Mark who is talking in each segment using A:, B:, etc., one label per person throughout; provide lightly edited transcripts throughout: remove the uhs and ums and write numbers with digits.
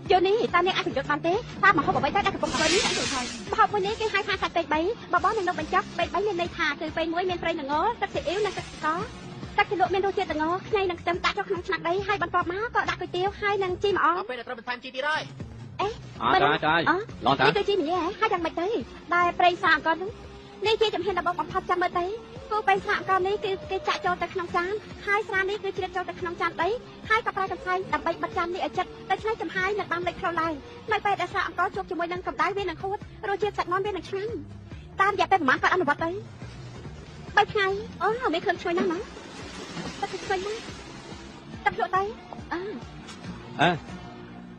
A: giờ ní ta nên ăn thịt bàn té ta mà không bỏ bấy ta đã cầm cờ ní rồi thôi học với ní cái hai pha sạch bấy bấy bà bó nên đâu bánh chắc bấy lên đây thả từ bấy muối men tây nằng ngó sắc yếu nằng có sắc thịt lụa men đôi chia nằng ngó ngay nằng tấm tạ cho khăn nằng đấy hai bàn cọp má có đặt cái tiêu hai nằng chi mà on
B: bây giờ tôi thành chi đi rồi
A: ế
C: trời lon
A: cái chi mình nhé hai thằng bạch đấy đài prey sàng con đúng nên chi chậm hiện là bọc bọc chăm ở đấy cô bay sàng con ní cái chạy cho tới khăn chán hai sàn ní cứ chia cho tới khăn chán đấy hai cặp hai cặp hai đập bay bạch chăn ní ở chật tới hai chấm hai nằng băng lấy khâu lạiไม่ไปแต่สามก็จบจมวยนั่งกับได้เวียนนังโคตรโรเจสัตว์นอนเวียนนังชั้นตามอย่าไปหมาก็อันวัดเลยไปไงไม่เคยช่วยนั่งนะตัดช่วยนั่งตัดโลดได้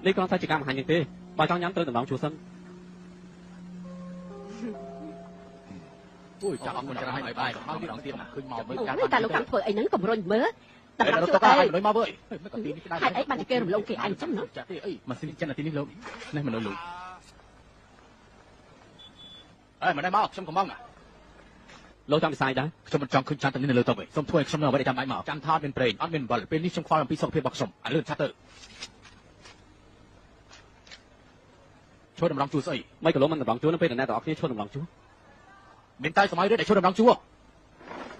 C: นี่con sai chỉ काम hành như thế bà cho nhắm tới tầm đóng chủ sân
B: ui chào ông mình ra hai bài bài mau đi đón tiền khơi mò mới
A: cá ta lâu cảm thôi ấy nắng cầm rôn mớ
B: tập làm chỗ đây nói mau với
A: hai ấy bạn kêu lông kì anh chấm nữa
B: mà xin chân là tin lớn nay mà nói lùi mà đây mau xong còn mong à
C: lâu trong sai đó
B: xong mình chọn khơi chăn tận nên lời tao vậy xong thôi xong nào vậy đểทำไมหมอchănทอดเป็นเปรย์อันเป็นบอลเป็นนี่ช่องความเป็นปีสองเพียบบอกสมเลื่อนชัตเตอร์ช่วยดำรงจูสิ
C: ไม่ก็ล้มมันดำรงจูนั่นเป็นแต่แน่ต่อที่ช่วยดำรงจู
B: เป็นใต้สมัยด้วยแต่ช่วยดำรงจู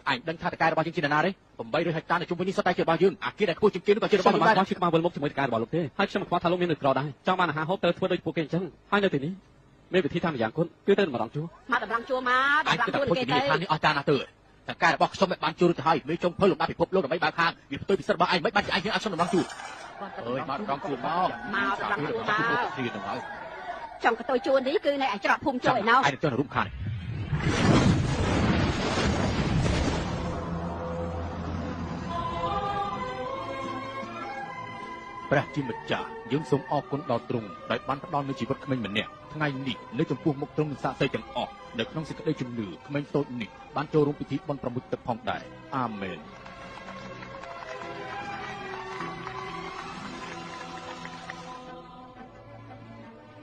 B: ไอ้ดังท่าตะการระบายจริงๆนะเด้ผมไปด้วยเหตุการณ์ในชุมชนนี้สไตล์เกี่ยวกับยืนคิดแต่พูดจริงๆก็เชื่อว่า
C: มาชื่อมาบนมุกจมูกการบอกลูกเต้ให้ช่วยมาคว้าทะลุมีหนึ่งกรอได้เจ้ามาหาฮอปเตอร์ทั่วโดยพวกเก่งจังให้ในทีนี้ไม่เป็นที่ทำอย่างคนคือเต้นมาดำรงจู
A: มาดำรงจูมาดำรงจูเก่ง
B: ท่านนี้อาจารย์น่าตื่นแต่การบอกสมัยบานจูรุ่นไทยไม่จงเพิ่มลงมาผิดพบโลกไม่บางข้างมีตัวพิเศษบ้าไอ้ไม่บ้านไอ้ยังอาชญ์ดำรงจูมาดำรงจูมา
A: ดำรงจูมา
B: ที่ดำรง
A: trong cái tôi chua đấy cứ này ảnh chọn phun trội nào
B: ai được cho nó rung khaiព្រះជាម្ចាស់យើងសូមអរគុណដល់ទ្រង់ដែលបានផ្ដល់នូវជីវិតក្មេងម្នាក់ថ្ងៃនេះនៅចំពោះមុខទ្រង់និងសាក្សីទាំងអស់នៅក្នុងសេចក្តីជំនឿក្មេងតូចនេះបានចូលរួមពិធីបុណ្យប្រមុជទឹកផងដែរអាមែន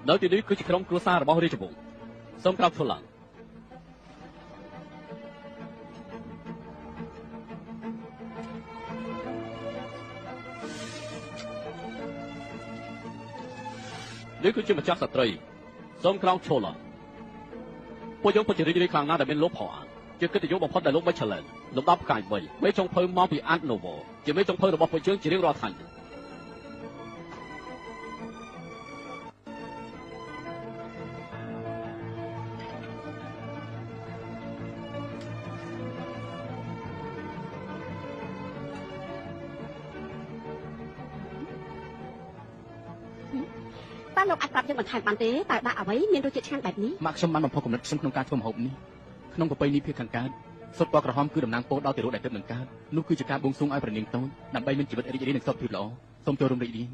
C: នៅទីនេះគឺជាក្រុមគ្រួសាររបស់រាជវង្សសូមក្រោកឈរឡើងនេះគឺជាម្ចាស់ស្ត្រីសូមក្រោកឈរឡើងពួកយើងពិតជារីករាយខ្លាំងណាស់ដែលមានលោកផោអានជាកិត្តិយសបំផុតដែលលោកមិនឆលែនលំដាប់ផ្កាយ3មេចុងភៅមកពីអាត់ណូវ៉ូជាមេចុងភៅរបស់ពួកយើងជារៀងរាល់ថ្ងៃ
A: taលោកអាចប្រាប់យើងបន្ថែមបានទេតើដាក់អ្វីមានរសជាតិឆ្ងាញ់បែបនេះ
B: មកខ្ញុំបានបំផុសគំនិតខ្ញុំក្នុងការធ្វើម្ហូបនេះក្នុងប្រពៃណីភាពខាងកើតសុទ្ធពណ៌ក្រហមគឺតំណាងពោលដល់ទារកដែលទើបនឹងកើតនោះគឺជាការបួងសួងឲ្យប្រនាងតូចដើម្បីមានជីវិតរីករាយនិងសុខភាពល្អសូមចូលរួមរីករាយ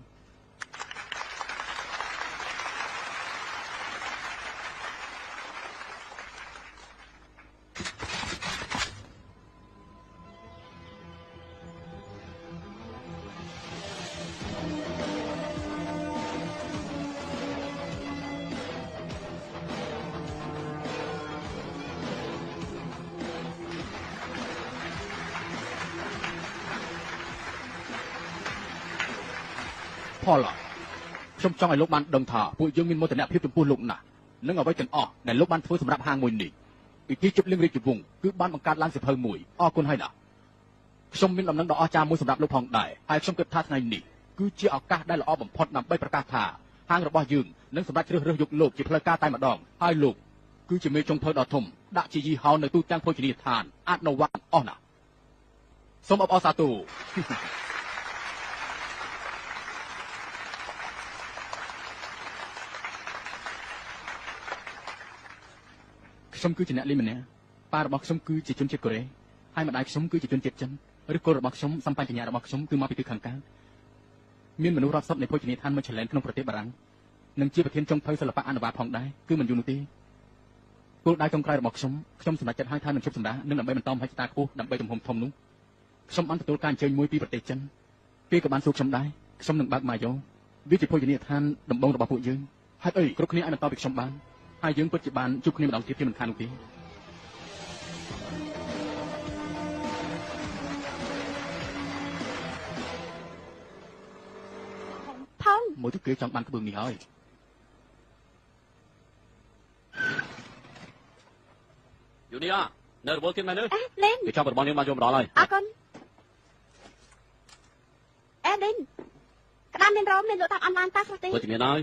B: ផលខ្ញុំចង់ឲ្យលោកបានដឹងថាពួកយើងមានមោទនភាពចំពោះលោកណាស់និងអ្វីទាំងអស់ដែលលោកបានធ្វើសម្រាប់ហាងមួយនេះពិធីជប់លៀងរាជវង្សគឺបានបង្កើតឡើងសិភៅមួយអរគុណហើយណាខ្ញុំមានដំណឹងដ៏អស្ចារ្យមួយសម្រាប់លោកផងដែរហើយខ្ញុំគិតថាថ្ងៃនេះគឺជាឱកាសដែលល្អបំផុតដើម្បីប្រកាសថាហាងរបស់យើងនឹងសម្រេចជ្រើសរើសយកលោកជាផ្លូវការតែម្ដងហើយលោកគឺជាមេចុងភៅដ៏ធំដាក់ជាយីហោនៅទូទាំងភោជនីយដ្ឋានអាតណូវ៉ាអស់ណាសូមអបអរសាទរខ្ញុំគឺជាអ្នកលេងម្នាក់ប៉ារបស់ខ្ញុំគឺជាជនជាតិកូរ៉េហើយម្ដាយខ្ញុំគឺជាជនជាតិចិនឬកូនរបស់ខ្ញុំសម្បញ្ញរបស់ខ្ញុំគឺមកពីទិសខាងកើតមានមនុស្សរាប់សិបនៃភោជនីយដ្ឋានមួយឆលែនក្នុងប្រទេសបារាំងនិងជាប្រធានចុងភៅសិល្បៈអនុវត្តផងដែរគឺមិនយូរនោះទេគោលដៅចុងក្រោយរបស់ខ្ញុំសម្រេចចិត្តឲ្យថានឹងជប់សម្រាប់នឹងដើម្បីបន្តមហិច្ឆតាខ្ពស់ដើម្បីទំហំធំនោះខ្ញុំបានទទួលការអញ្ជើញមួយពីប្រទេសចិនគេក៏បានសួរខ្ញុំដែរខ្ញុំនឹងបើកម៉ាយ៉ូវាជាភោជនីយដ្ឋានដំបងរបស់ពួកយើងហើយអីគ្រប់គ្នាអាចបន្តពីខ្ញុំបានហើយយើងពិតជាបានជួបគ្នាម្ដងទៀតជាមិនខាននោះទេ
A: ផង
B: មួយទៅគេចង់បានក្បឿងនេះហើយ
C: យូនីយ៉ានៅរវល់ទៀតមែនទេ
A: អេលេង
C: គេចាប់របស់នាងមកយកម្ដងហើយ
A: អរគុណអេលេងក្តាមមានរោមមានលក់តាមអនឡាញតាខ្លះទេ
C: ធ្វើជំនាញហើយ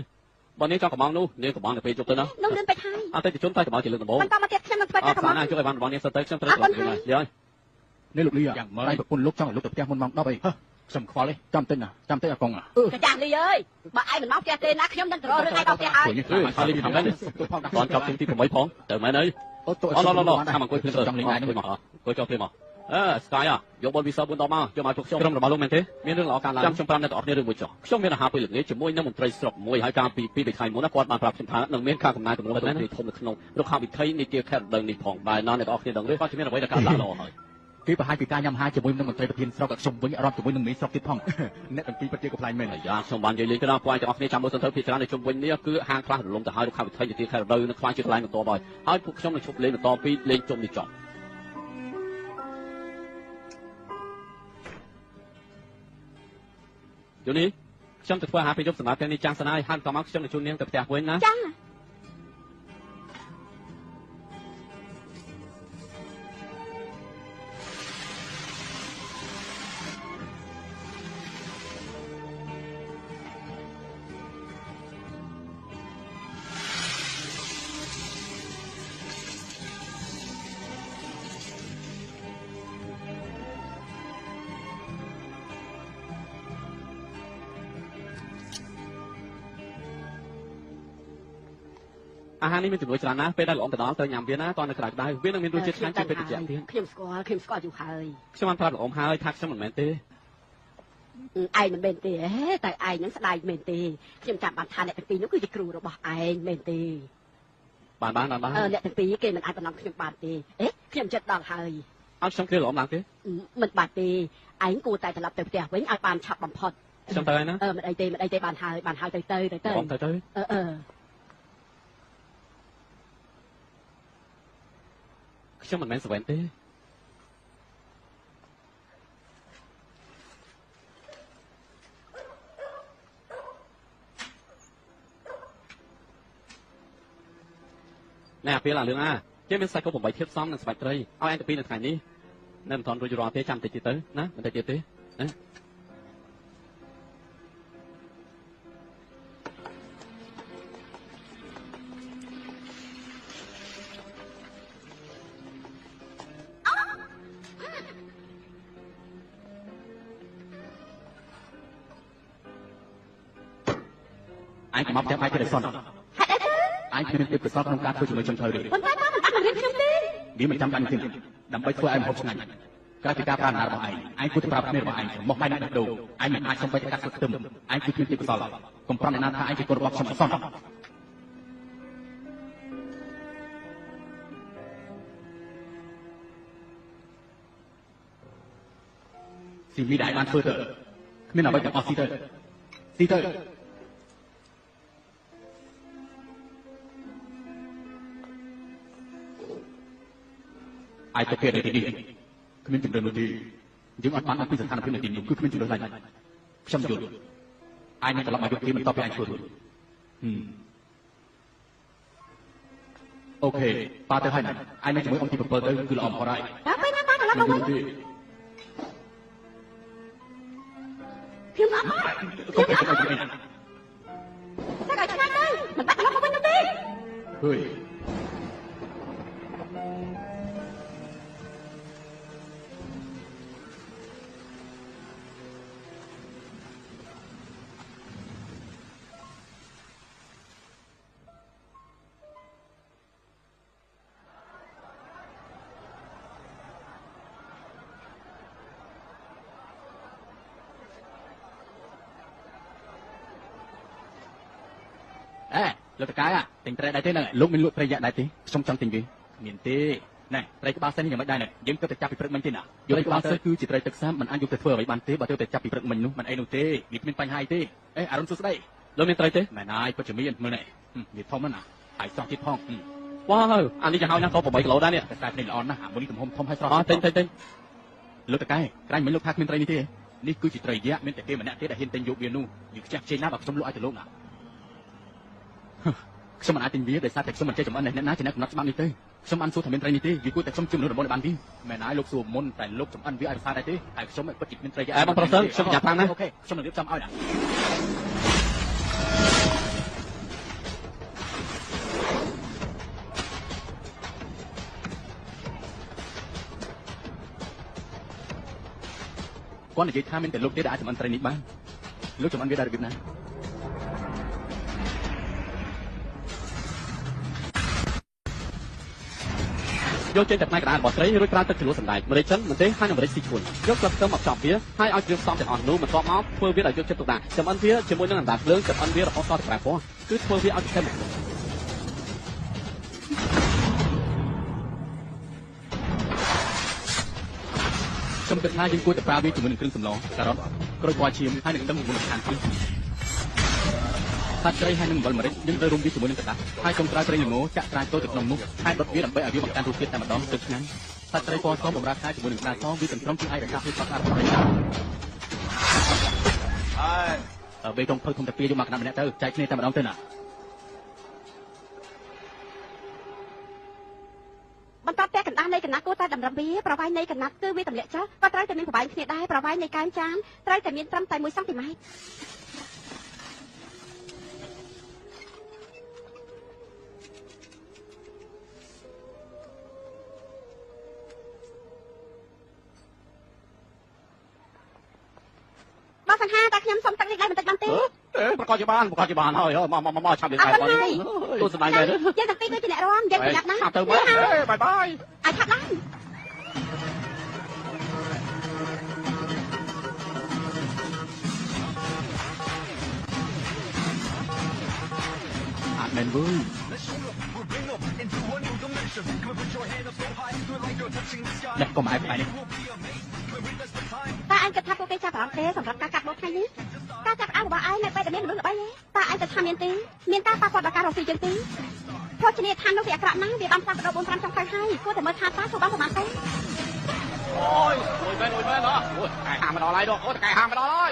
C: បើនាងចង់កំងនោះនាងកំងទៅពេលជប់ទៅណា
A: នោះលឿនពេកហើយ
C: អត់ទៅជនតែកំងជាលើកដំបូង
A: បន្តមកទៀតខ្ញុំនឹងធ្វើ
C: អ
A: ការ
C: ត់
A: កំ
C: ស្អា
A: ង
C: តណាស់ជួយឲ្យបានរបស់នាងសិនទៅខ្ញុំត្រូវត្រឡប់វិញហើយយាយ
B: នេះលោកលីយ៉ាងម៉េចប្រពន្ធលោកចង់ឲ្យលោកទៅផ្ទះមុនម៉ោង 10 អីខ្ញុំខ្វល់ទេចាំតិចណាចាំតិចអាកង
A: កាចាស់លីអើយបើឯងមិនមកផ្ទះទេណាខ្ញុំនឹងទៅរករឿងឯងដល់ផ្ទះហើយ
C: ខាលីពីខាងនេះតន់ចប់ទី8ផងទៅមែនអី
B: អូតូ
C: អត់ឡឡខាងអង្គុយព្រឹងចង់លេងឯងមកអង្គុយចុះព្រឹងមកស្កាយយកបនវិស័យ4ដងមកយកមកជុកខ្ញុំក្រុមរបស់លោកមែនទេមានរឿងល្អកើតឡើងខ្ញុំប្រាប់អ្នកទាំងអស់គ្នារឿងមួយចុះខ្ញុំមានអាហារពេលល្ងាចជាមួយនឹងមន្ត្រីស្រុកមួយហើយកាលពី2 ថ្ងៃមុនណាគាត់បានប្រាប់ខ្ញុំថានឹងមានការកំណែតម្រូវទៅធំនៅក្នុងរុក្ខាវិថីនៃទាខេត្តដឹងនេះផងដែរណាអ្នកទាំងអស់គ្នាដឹងឬគាត់ជំនាញអ្វីដែលកើតឡើងល្អហើយ
B: គេប្រហែលពីការញ៉ាំអាហារជាមួយនឹងមន្ត្រីប្រធានស្រុកឲ្យខ្ញុំវិញអត់ជាមួយនឹងមេស្រុកទៀតផងអ្នកទាំងពីរពិតជាកំ pl ែងមែន
C: យ៉ាខ្ញុំបាននិយាយលេងទៅដល់ពួកឯងទាំងអស់គ្នាចាំមើលសិនទៅភាគច្រើននៃជុំវិញនេះគឺហាងខ្លះរលំទៅហើយរុក្ខាវិថីនៃទាខេត្តដឹងនឹងខ្លាចជាកន្លែងបន្តហើយហើយពួកខ្ញុំនឹងឈប់លេងបន្តពីលេងជុំនេះចប់យូនីខ្ញុំទៅធ្វើអាហារពេលយប់សម្រាប់ទាំងនេះចាំងសិនហើយហាត់តមកខ្ញុំនឹងជូននាងទៅផ្ទះវិញណា
A: ចា
C: អាហារនេះមានជំនួយច្រើនណាស់ពេលដែលល្អទៅដល់ត្រូវញ៉ាំវាណាតើនៅក្រៅក្តៅវានឹងមានរសជាតិឆ្ងាញ់ជាងពេលត្រជាក់ទៀត
A: ខ្ញុំស្គាល់យូរហើយ
C: ខ្ញុំបានប្រាប់ល្អហើយថាខ្ញុំមិនមែនទេ
A: ឯងមិនមែនទេតែឯងនឹងស្ដាយមែនទេខ្ញុំចាំបានថាអ្នកទាំងពីរនោះគឺជាគ្រូរបស់ឯងមែនទេ
C: បាន
A: អ្នកទាំងពីរគេមិនអាចបន្លំខ្ញុំបានទេខ្ញុំចិត្តដល់ហើយ
C: អត់ខ្ញុំគ្រាល្អឡើងទេ
A: មិនបាច់ទេឯងគួរតែត្រឡប់ទៅផ្ទះវិញឲ្យបានឆាប់បំផុត
C: ខ្ញុំទៅហើយណា
A: មិនអីទេបានហើយទៅ
C: ខ្ញុំទៅ ខ្ញុំមិនមែនសវែនទេណែពេលអារឿងគេមានសាច់គោ8ធាតុផ្សំនិងស្បែកត្រីឲ្យឯងទៅពីនៅថ្ងៃនេះនៅមិនទាន់រួចរាល់ទេចាំតិចទៀតទៅណាមិនតិចទៀតទេណា
B: ឯងកុំមកផ្ទះបាយគេឲ្យសន់ឯងគ្មានទេប្រសពក្នុងការធ្វើជាមួយខ្ញុំទៅទេ
A: ប៉ុន្តែបានមិនរៀបខ្ញុំទេ
B: វាមិនចាំបាច់ទេដើម្បីធ្វើឲ្យម្ហូបឆ្ងាញ់ក្រៅពីការប្រាថ្នារបស់ឯងគួរតែប្រាប់គ្នារបស់ឯងមកបាយដាក់ដូរឯងមិនអាចសំបីតែកាត់ស្លឹកខ្ទឹមឯងគឺគ្មានទេប្រសពកុំប្រំអ្នកណាថាឯងជាកូនរបស់ខ្ញុំអសន់ស៊ីមីដែលបានធ្វើទៅគ្មានអ្វីទាំងអស់ស៊ីទៅឯទៅគេនៅទីនេះគ្មានជំរឿននោះទេយើងអត់បានអំពីស្ថានភាពនៅទីនេះគឺគ្មានជំរឿនឡើយខ្ញុំយល់ឯងនឹងត្រឡប់មកយកគេមិនតបពីឯងធ្វើរួចអូខេប៉ាទៅហើយណាឯងនឹងជាមួយអង្គទី7ទៅគឺល្អបំផុតហើយ
A: តែពេលណាត្រឡប់មកវិញខ្ញុំអត់
B: កុំទៅឯង
A: តែឲ្យឆ្ងាយទៅមិនបាច់ត្រឡប់មកវិញទេ
B: ហឺយ លោកតកែទិញត្រីដែរទេហ្នឹងលោកមានលក់ត្រីយ៉ាក់ដែរទេខ្ញុំចង់ទិញវាមានទេណែត្រីក្បាលសិននេះយ៉ាងម៉េចដែរយើងទៅចាប់ពីព្រឹកមិញទេណាត្រីក្បាលសិនគឺជាត្រីទឹកសាបមិនអាចយកទៅធ្វើអ្វីបានទេបើទៅចាប់ពីព្រឹកមិញនោះមិនអីនោះទេវាគ្មានបញ្ហាអីទេអរុនសួស្ដីលោកមានត្រីទេមែនហើយពិតជាមានមើលនេះវាធំណាស់ហើយស្រស់ទៀតផងវ៉ាវអានេះយ៉ាងហោចណាស់ក៏8គីឡូដែរនេះតែនេះល្អណាស់អាមួយនេះទំហំធំហើយស្រស់ទិញលោកតកែក្រែងមិញលោកថាគ្មានត្រីនេះទេ នេះគឺជាត្រីយៈមានតែគេម្នាក់ទេដែលហ៊ានទិញយកវានោះយើងខ្ជះខ្ជាយណាស់បើខ្ញុំលក់ឲ្យទៅលោកណាខ្ញុំមិនអាចទិញវាដោយសារតែខ្ញុំមិនចេះចម្អិនអ្នកណាជាអ្នកកំណត់ច្បាប់នេះទេខ្ញុំបានសួរថាមានត្រីនេះទេវាគួរតែខ្ញុំជំនួសរបស់បានវាមែនហើយលោកសួរមុនតែលោកចម្អិនវាឲ្យរសារដែរទេតែខ្ញុំពិតជាមានត្រីយៈ
C: បងប្រុសខ្ញុំចាំតាមណា
B: អូខេខ្ញុំនឹងរៀបចំឲ្យណាគាត់និយាយថាមានតែលោកទេដែលអាចចម្អិនត្រីនេះបានលោកចម្អិនវាដែររបៀបណា
C: យកចេញតែផ្នែកកណ្ដាលរបស់ត្រីរួចប្រើទឹកជ្រលក់សណ្ដែកម្រេចចិនម្ទេសហើយនិងម្រេចស៊ីឈួនយកស្លឹកខ្ទឹមមកចប់វាហើយឲ្យគ្រឿងផ្សំទាំងអស់នោះបន្ទាប់មកធ្វើវាដោយយកចិត្តទុកដាក់ចម្អិនវាជាមួយនឹងអណ្ដាតភ្លើងចម្អិនវារហូតដល់តែប្រែពណ៌គឺធ្វើវាឲ្យតែមក
B: ខ្ញុំគិតថាយើងគួរតែប្រើវាជាមួយនឹងគ្រឿងសម្លការ៉ុតក្រូចពណ៌ឈាមហើយនឹងទឹកមូលដ្ឋានទៀតសាច់ត្រីហើយនឹងអំបិលម្រេចយើងត្រូវរុំវាជាមួយនឹងទឹកដាក់ហើយចុងក្រោយត្រីល្ងចាក់ត្រាយចូលទៅក្នុងនោះហើយដុតវាដើម្បីឲ្យវាបង្កើនរសជាតិតែម្ដងទឹកឆ្ងាញ់សាច់ត្រីពណ៌សបម្រាប់ខាយជាមួយនឹងក្តារសវាទាំងត្រង់ជួយឲ្យរក្សាភាពស្អាតរបស់ត្រីហើយបេតុងភៅធំតាពីយកមកកណ្ដាប់ម្នាក់ទៅចែកគ្នាតែម្ដងទៅណា
A: បន្តតែកណ្ដាស់នៃកណាត់គួរតែតម្រឹមវាប្រវែងនៃកណាត់គឺវាទម្លាក់ចុះក៏ត្រូវតែមានប្រវែងគ្នាដែរប្រវែងនៃកែងចានត្រូវតែមានត្រឹមតែ1 សង់ទីម៉ែត្របងសង្ហាតែខ្ញុំសុំទឹកនេះដែរបន្តិចបានទេ
C: ប្រកបជាបានហើយមកឆាប់លេខបាយទស្សនាយមែន
A: យើងទាំងពីរគឺជាអ្នករាំយើងប្រយ័ត្នណាស់
C: ទៅមើលបាយបាយ
A: ឲ្យឆាប់ឡើង
B: អត់មែនវើយនេះកុំឲ្យបាយនេះ
A: តើអញគិតថាពួកគេចាប់អារម្មណ៍ទេសម្រាប់ការកាត់បោកថ្ងៃនេះការចាប់អារម្មណ៍របស់ឯងនៅពេលដែលមានមនុស្សល្បីទេតើឯងទៅថាមានទេមានការប៉ះពាល់ដល់ការរកស៊ីយើងទេភោជនីយដ្ឋាននោះវាអាក្រក់ណាស់វាបានផ្លាស់ប្ដូរ4-5ចុងក្រោយហើយគួរតែមើលថាតើធ្វើបានប្រហែលទេ
C: អូយមែនអូយកាយហាមមកដល់ហើយអូកាយហាមមកដល់ហើ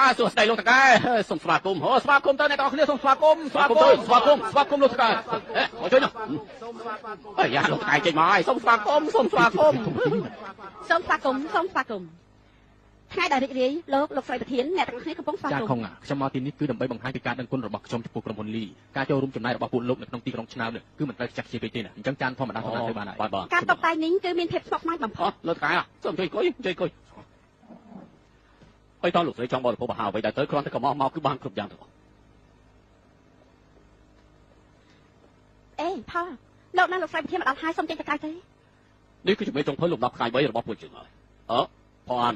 C: យសួស្ដីលោកតកែសូមស្វាគមន៍ស្វាគមន៍ទៅអ្នកទាំងអស់គ្នាសូមស្វាគមន៍លោកតកែមកជួយនោះយ៉ាលោកតកែចេញមកហើយសូមស្វាគមន៍
A: ថ្ងៃដែលរីករាយលោកស្រីប្រធានអ្នកទាំងអស់គ្នាកំពុងស្វាគមន៍
B: ចាខុងខ្ញុំមកទីនេះគឺដើម្បីបង្ហាញពីការដឹងគុណរបស់ខ្ញុំចំពោះក្រុមហ៊ុនលីការចូលរួមចំណែករបស់ពួកលោកនៅក្នុងទីក្រុងឆ្នើមគឺមិនត្រូវចាក់ជាពេកទេណាអញ្ចឹងចានធម្មតាធ្វើបានហើយ
A: ការតុបតែងនេះគឺមានភាពស្មុគស្មាញបំផុត
C: លោកតកែសូមជួយអង្គុយហើយតើលោកស្រីចង់បរិភោគអាហារអ្វីដែលទៅគ្រាន់តែកំមកគឺបានគ្រប់យ៉ាងទាំងអស់
A: អេផលលោកណាលោកស្រីប្រធានមកដល់ហើយសូមចេញទៅក្រៅទេ
C: នេះគឺជំនាញចុងភៅលំដាប់ថ្ងៃ3របស់ពួកយើងហើយផអាន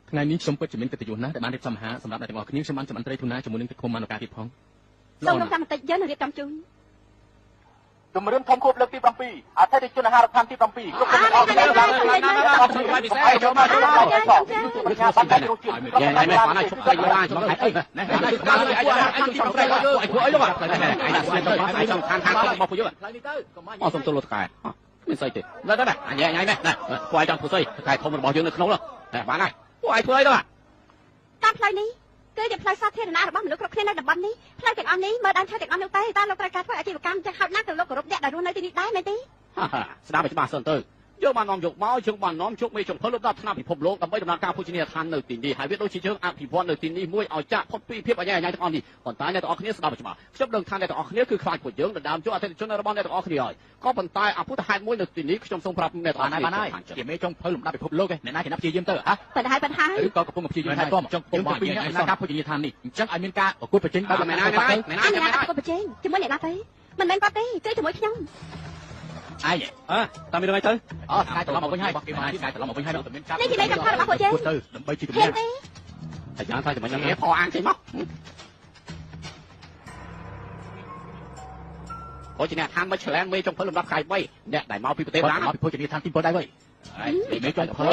B: ថ្ងៃនេះខ្ញុំពិតជាមានកិត្តិយសណាស់ដែលបានរៀបចំអាហារសម្រាប់អ្នកទាំងអស់គ្នាខ្ញុំបានចម្អិនត្រីទូណាជាមួយនឹងទឹកឃុំម៉ានូកាទៀតផង
A: សូមលោកតាមបន្តិចយើងនឹងរៀបចំជូន
B: ជំរឿនធំខួបលើកទី7អធិរាជជនអាហារដ្ឋានទី7គ្រប់ក្រុមអរគុណ
C: ពិសេសចូលមកប្រជាបានតែរសជាតិយ៉ាងម៉េចបានឲ្យជប់ត្រីយកបានចំហៃអីណាបានឲ្យបានឲ្យជប់ត្រីយកឲ្យធ្វើអីលោកឯងដាក់ស្នេហ៍ទៅឲ្យចង់ខានរបស់ពួកយើងផ្លូវនេះទៅអត់សុំទល់លោកតកែមានស្អីទេនៅទៅណាញ៉ៃមែនណាពួកឯងចង់ធ្វើស្អីតកែធំរបស់យើងនៅក្នុងនោះបានហើយពួកឯងធ្វើអីទៅ
A: តាមផ្លូវនេះគឺជាផ្លូវសាធារណៈរបស់មនុស្សគ្រប់គ្នានៅតំបន់នេះផ្លូវទាំងអស់នេះមើលដើមឈើទាំងអស់នោះទៅតើលោកត្រូវការធ្វើអាជីវកម្មចឹងហត់ណាស់ទៅលោកគោរពអ្នកដែលរស់នៅទីនេះដែរមែនទេ
C: ស្ដាប់ឲ្យច្បាស់សិនទៅយើងបាននាំយកមកយើងបាននាំជោគមេចំភលលំដាប់ថ្នាក់ពិភពលោកដើម្បីដំណើរការភោជនីយដ្ឋាននៅទីនេះហើយវាដូចជាយើងអភិវឌ្ឍនៅទីនេះមួយឲ្យចាក់ផុតពីភាពអញ្ញាញ៉ៃទាំងអស់នេះប៉ុន្តែអ្នកទាំងអស់គ្នាស្ដាប់ឲ្យច្បាស់ខ្ញុំដឹងថាអ្នកទាំងអស់គ្នាគឺខ្លាចពួកយើងដណ្ដើមយកអតិថិជនរបស់អ្នកទាំងអស់គ្នាហើយក៏ប៉ុន្តែអពុទ្ធហេតុមួយនៅទីនេះខ្ញុំសូមប្រាប់អ្នកទាំងអស់គ្នា
B: បានហើយជាមេចុងភលលំដាប់ពិភពលោកឯអ្នកណាជាអ្នកព្យាយាមទៅហ៎
A: ប៉ុន្តែ
B: ឬក៏កំពុងព្យាយាមថែទាំចង់ពុំពីដំណើរការភោជនីយដ្ឋាននេះអញ្ចឹងឲ្យមានការប្រកួតប្រជែង
A: ដល់ណាប្រកួតប្រជែងជាមួយអ្នកណាទេមិនមែនគាត់ទេគឺជាមួយខ្ញុំ
B: អាយ
C: តាមមានអីទៅ
B: កាយត្រឡប់មកវិញហើយគេមកកាយត្រឡប់មកវិញហើយតែមានការ
A: នេះជាលេខសំខាន់របស់ពួកយើង
B: ទៅដើម្បីជួយជំនះ
C: តែយ៉ាងថាចំណងផអាងចេញមកភោជនីយដ្ឋានមកឆ្លងមេចុងភលលំដាប់ខែ3អ្នកដែលមកពីប្រទេសបារាំង
B: មកពីភោជនីយដ្ឋានទី7ដែរវិញមេចុងភល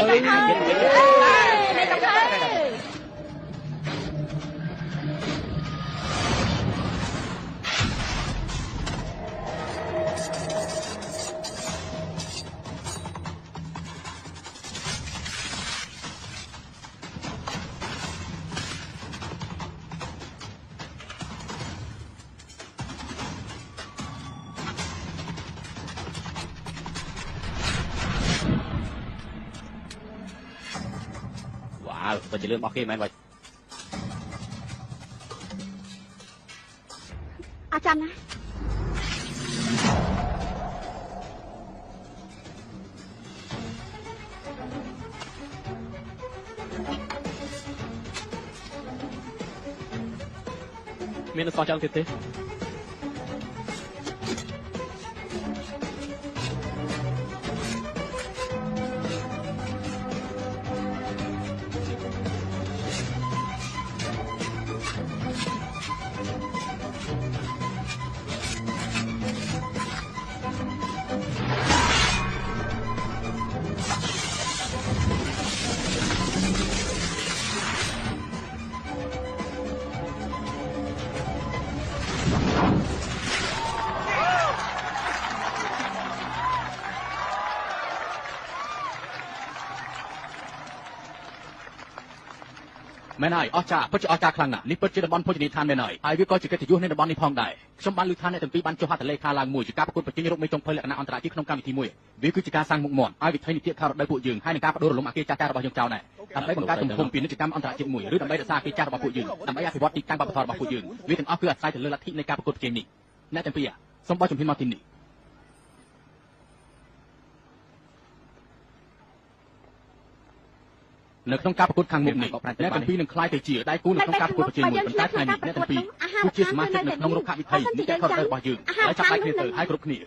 C: ទៅជាលឿនរបស់គេមែនvậy
A: អាចារ្យណា
C: មានអសចាំទៀតទេ
B: មែនហើយអស្ចារ្យពិតជាអស្ចារ្យខ្លាំងណាស់នេះពិតជាតំបន់ភោជនីយដ្ឋានមែនហើយហើយវាក៏ជាកិត្តិយសនៃតំបន់នេះផងដែរខ្ញុំបានឮថាអ្នកទាំងពីរបានចុះហត្ថលេខាឡើងមួយជាការប្រកួតប្រជែងរកមេចុងភៅលក្ខណៈអន្តរជាតិក្នុងកម្មវិធីមួយវាគឺជាការសាងមុខមាត់ឲ្យវិថីនីតិខោរដូវពួកយើងហើយនឹងការបដូររលំអគារចាស់ៗរបស់យើងចោលដែរដើម្បីបង្កើតទំហំពាណិជ្ជកម្មអន្តរជាតិមួយឬដើម្បីរក្សាអគារចាស់របស់ពួកយើងដើម្បីអភិវឌ្ឍទីតាំងវប្បធម៌របស់ពួកយើងវាទាំងអស់គឺអាស្រ័យទៅលើលទ្ធិនៃការប្រកួតប្រជែងនេះអ្នកទាំងពីរសូមបោះជំហានមកទីនេះនៅក្នុងការប្រកួតខាងមុខនេះអ្នកទាំងពីរនឹងក្លាយទៅជាដៃគូនៅក្នុងការប្រកួតប្រជែងមួយប៉ុន្តែថ្ងៃនេះអ្នកទាំងពីរគឺជាសមាជិកនៅក្នុងរុក្ខវិថីនីតិខុសត្រូវរបស់យើងហើយចាប់ដៃគ្នាទៅហើយគ្រប់គ្នា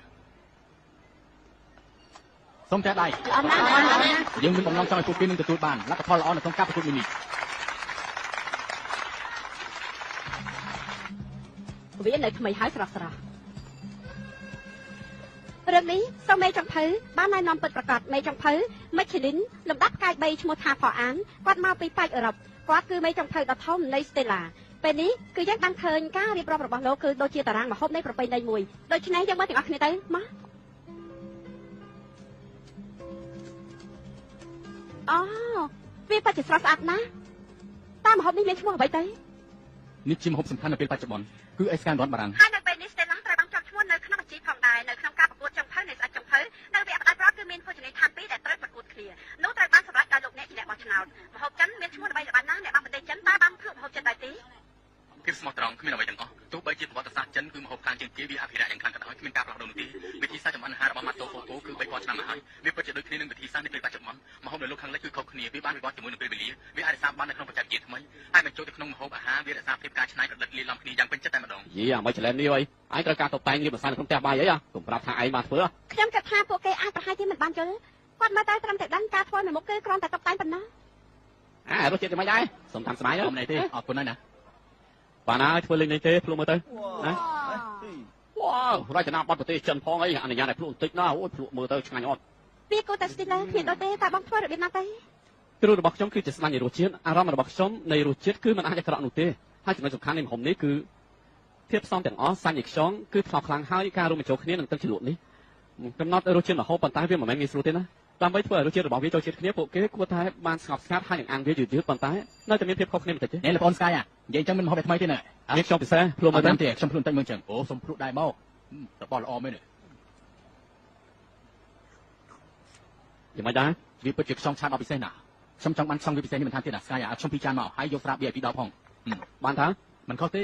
B: សូមតែដៃយើងមានបំណងចង់ឲ្យពួកគេនឹងទទួលបានលទ្ធផលល្អនៅក្នុងការប្រកួតមួយនេះ
A: វានៅថ្មីហើយស្រស់ស្រស់រឿងនេះសូមមេចង្ភៅបានណែនាំពិតប្រាកដមេចង្ភៅ Michelin លំដាប់ផ្កាយ3ឈ្មោះថាផោអានគាត់មកពីប៉ែកអឺរ៉ុបគាត់គឺមេចង្ភៅដ៏ធំនៃ Stella ពេលនេះគឺយើងបានឃើញការរៀបរាប់របស់លោកគឺដូចជាតារាងម្ហូបនៃប្រពៃណីមួយដូច្នេះយើងមកទាំងអស់គ្នាទៅមកអូវាពិតជាស្រស់ស្អាតណាស់តាមម្ហូបនេះមានឈ្មោះអ្វីទៅ
B: នេះជាម្ហូបសំខាន់នៅពេលបច្ចុប្បន្នគឺអេសកានរ៉នបារាំង
A: ហើយនៅពេលនេះ Stella ត្រូវបានចុះឈ្មោះនៅក្នុងបញ្ជីផងដែរនៅក្នុងការប្រកួតចុងភៅនៃស្អិតចុងភៅនៅវគ្គផ្ដាច់ប្រត់គឺមានភោជនីយដ្ឋាន2ដែលត្រូវប្រកួតគ្នានោះត្រូវបានសម្រេចដោយលោកអ្នកជាអ្នកបោះឆ្នោតម្ហូបចិនមានឈ្មោះល្បីល្បាញណាស់អ្នកបោះប្រទេសចិនតើបានភ្លក់ម្ហូបចិនដែរទេ
B: ភាពស្មោះត្រង់គ្មានអ្វីទាំងអស់ទោះបីជាប្រវត្តិសាស្ត្រចិនគឺម្ហូបខ្លាំងជាងគេវាអភិរក្សយ៉ាងខ្លាំងក៏ដោយគ្មានការផ្លាស់ប្ដូរនោះទេវិធីសាស្ត្រចម្អិនអាហាររបស់ម៉ាតូហ្វូកូគឺ3000ឆ្នាំមកហើយវាពិតជាដូចគ្នានឹងវិធីសាស្ត្រនៃពេលបច្ចុប្បន្នម្ហូបនៅលោកខាងលិចគឺខុសគ្នាវាបានវិវត្តជាមួយនឹងពេលវេលាវាអាចរក្សាបាននៅក្នុងបច្ចេកវិទ្យាថ្មីហើយបញ្ចូលទៅក្នុងម្ហូបអាហារវារក្សាភាពការច្នៃប្រឌិតលាយឡំគ្នាយ៉ាងពេញចិត្តតែម្ដង
C: យីអាមិនច្រឡំនេះអីឯងត្រូវការតុបតែងលាបម្សៅនៅក្នុងផ្ទះបាយអីកុំប្រាប់ថាឯងបានធ្វើ
A: ខ្ញុំគិតថាពួកគេអាចប្រហែលជាមិនបានយល់គាត់មកតែត្រឹមតែដឹងការធ្វើនៅមុខគឺគ្រាន់តែតុបតែងប៉ុណ្ណោះ
C: រសជាតិយ៉ាងម៉េចដែរសុំតាមស្បាយ
B: អត់ទេអរគុណណាស់
C: បានហើយធ្វើលេងនេះទេភ្លុំមើលទៅណាវ៉ាវរចនាប័ទ្មប្រទេសចិនផងអីអនុញ្ញាតឲ្យភ្លុំបន្តិចណាអូយភ្លុំមើលទៅឆ្ងាញ់អត់
A: វាគូតែស្ទីលគ្មានដូចទេតែបងធ្វើរបៀបណាទេ
C: គ្រូរបស់ខ្ញុំគឺជាស្នាញ់នៃរសជាតិអារម្មណ៍របស់ខ្ញុំនៃរសជាតិគឺមិនអាចអាក្រក់នោះទេហើយចំណុចសំខាន់នៃម្ហូបនេះគឺភាពផ្សំទាំងអស់សាច់នៃខ្យងគឺថ្លៃខ្លាំងហើយការរួមបញ្ចូលគ្នានឹងទឹកជ្រលក់នេះកំណត់រសជាតិម្ហូបប៉ុន្តែវាមិនមែនងាយស្រួលទេណាដើម្បីធ្វើឲ្យរសជាតិរបស់វាចូលជាតិគ្នាពួកគេគួរតែបានស្ងប់ស្ងាត់ហើយនឹងអាំងវាយឺតប៉ុន្តែនៅតែមានភាពខុសគ្នាបន្តិចទេ
B: នេះលោកប្អូនស្កាយនិយាយចឹងមិនម្ហូបថ្មីទេណា
C: នេះខ្ញុំពិសេសភ្លុំមើលទៅ
B: ទេខ្ញុំភ្លុំតិចមើលចឹងអូសុំភ្លុំដែរមករបស់ល្អមែនទេ
C: យ៉ាងម៉េចដែរ
B: វាពិតជាខ្យងឆាតដល់ពិសេសណាស់ខ្ញុំចង់បានខ្យងវាពិសេសនេះមិនថាទេណាស្កាយខ្ញុំពីចានមកហើយយកស្រាបវាឲ្យពីដល់ផង
C: បានថា
B: មិនខុសទេ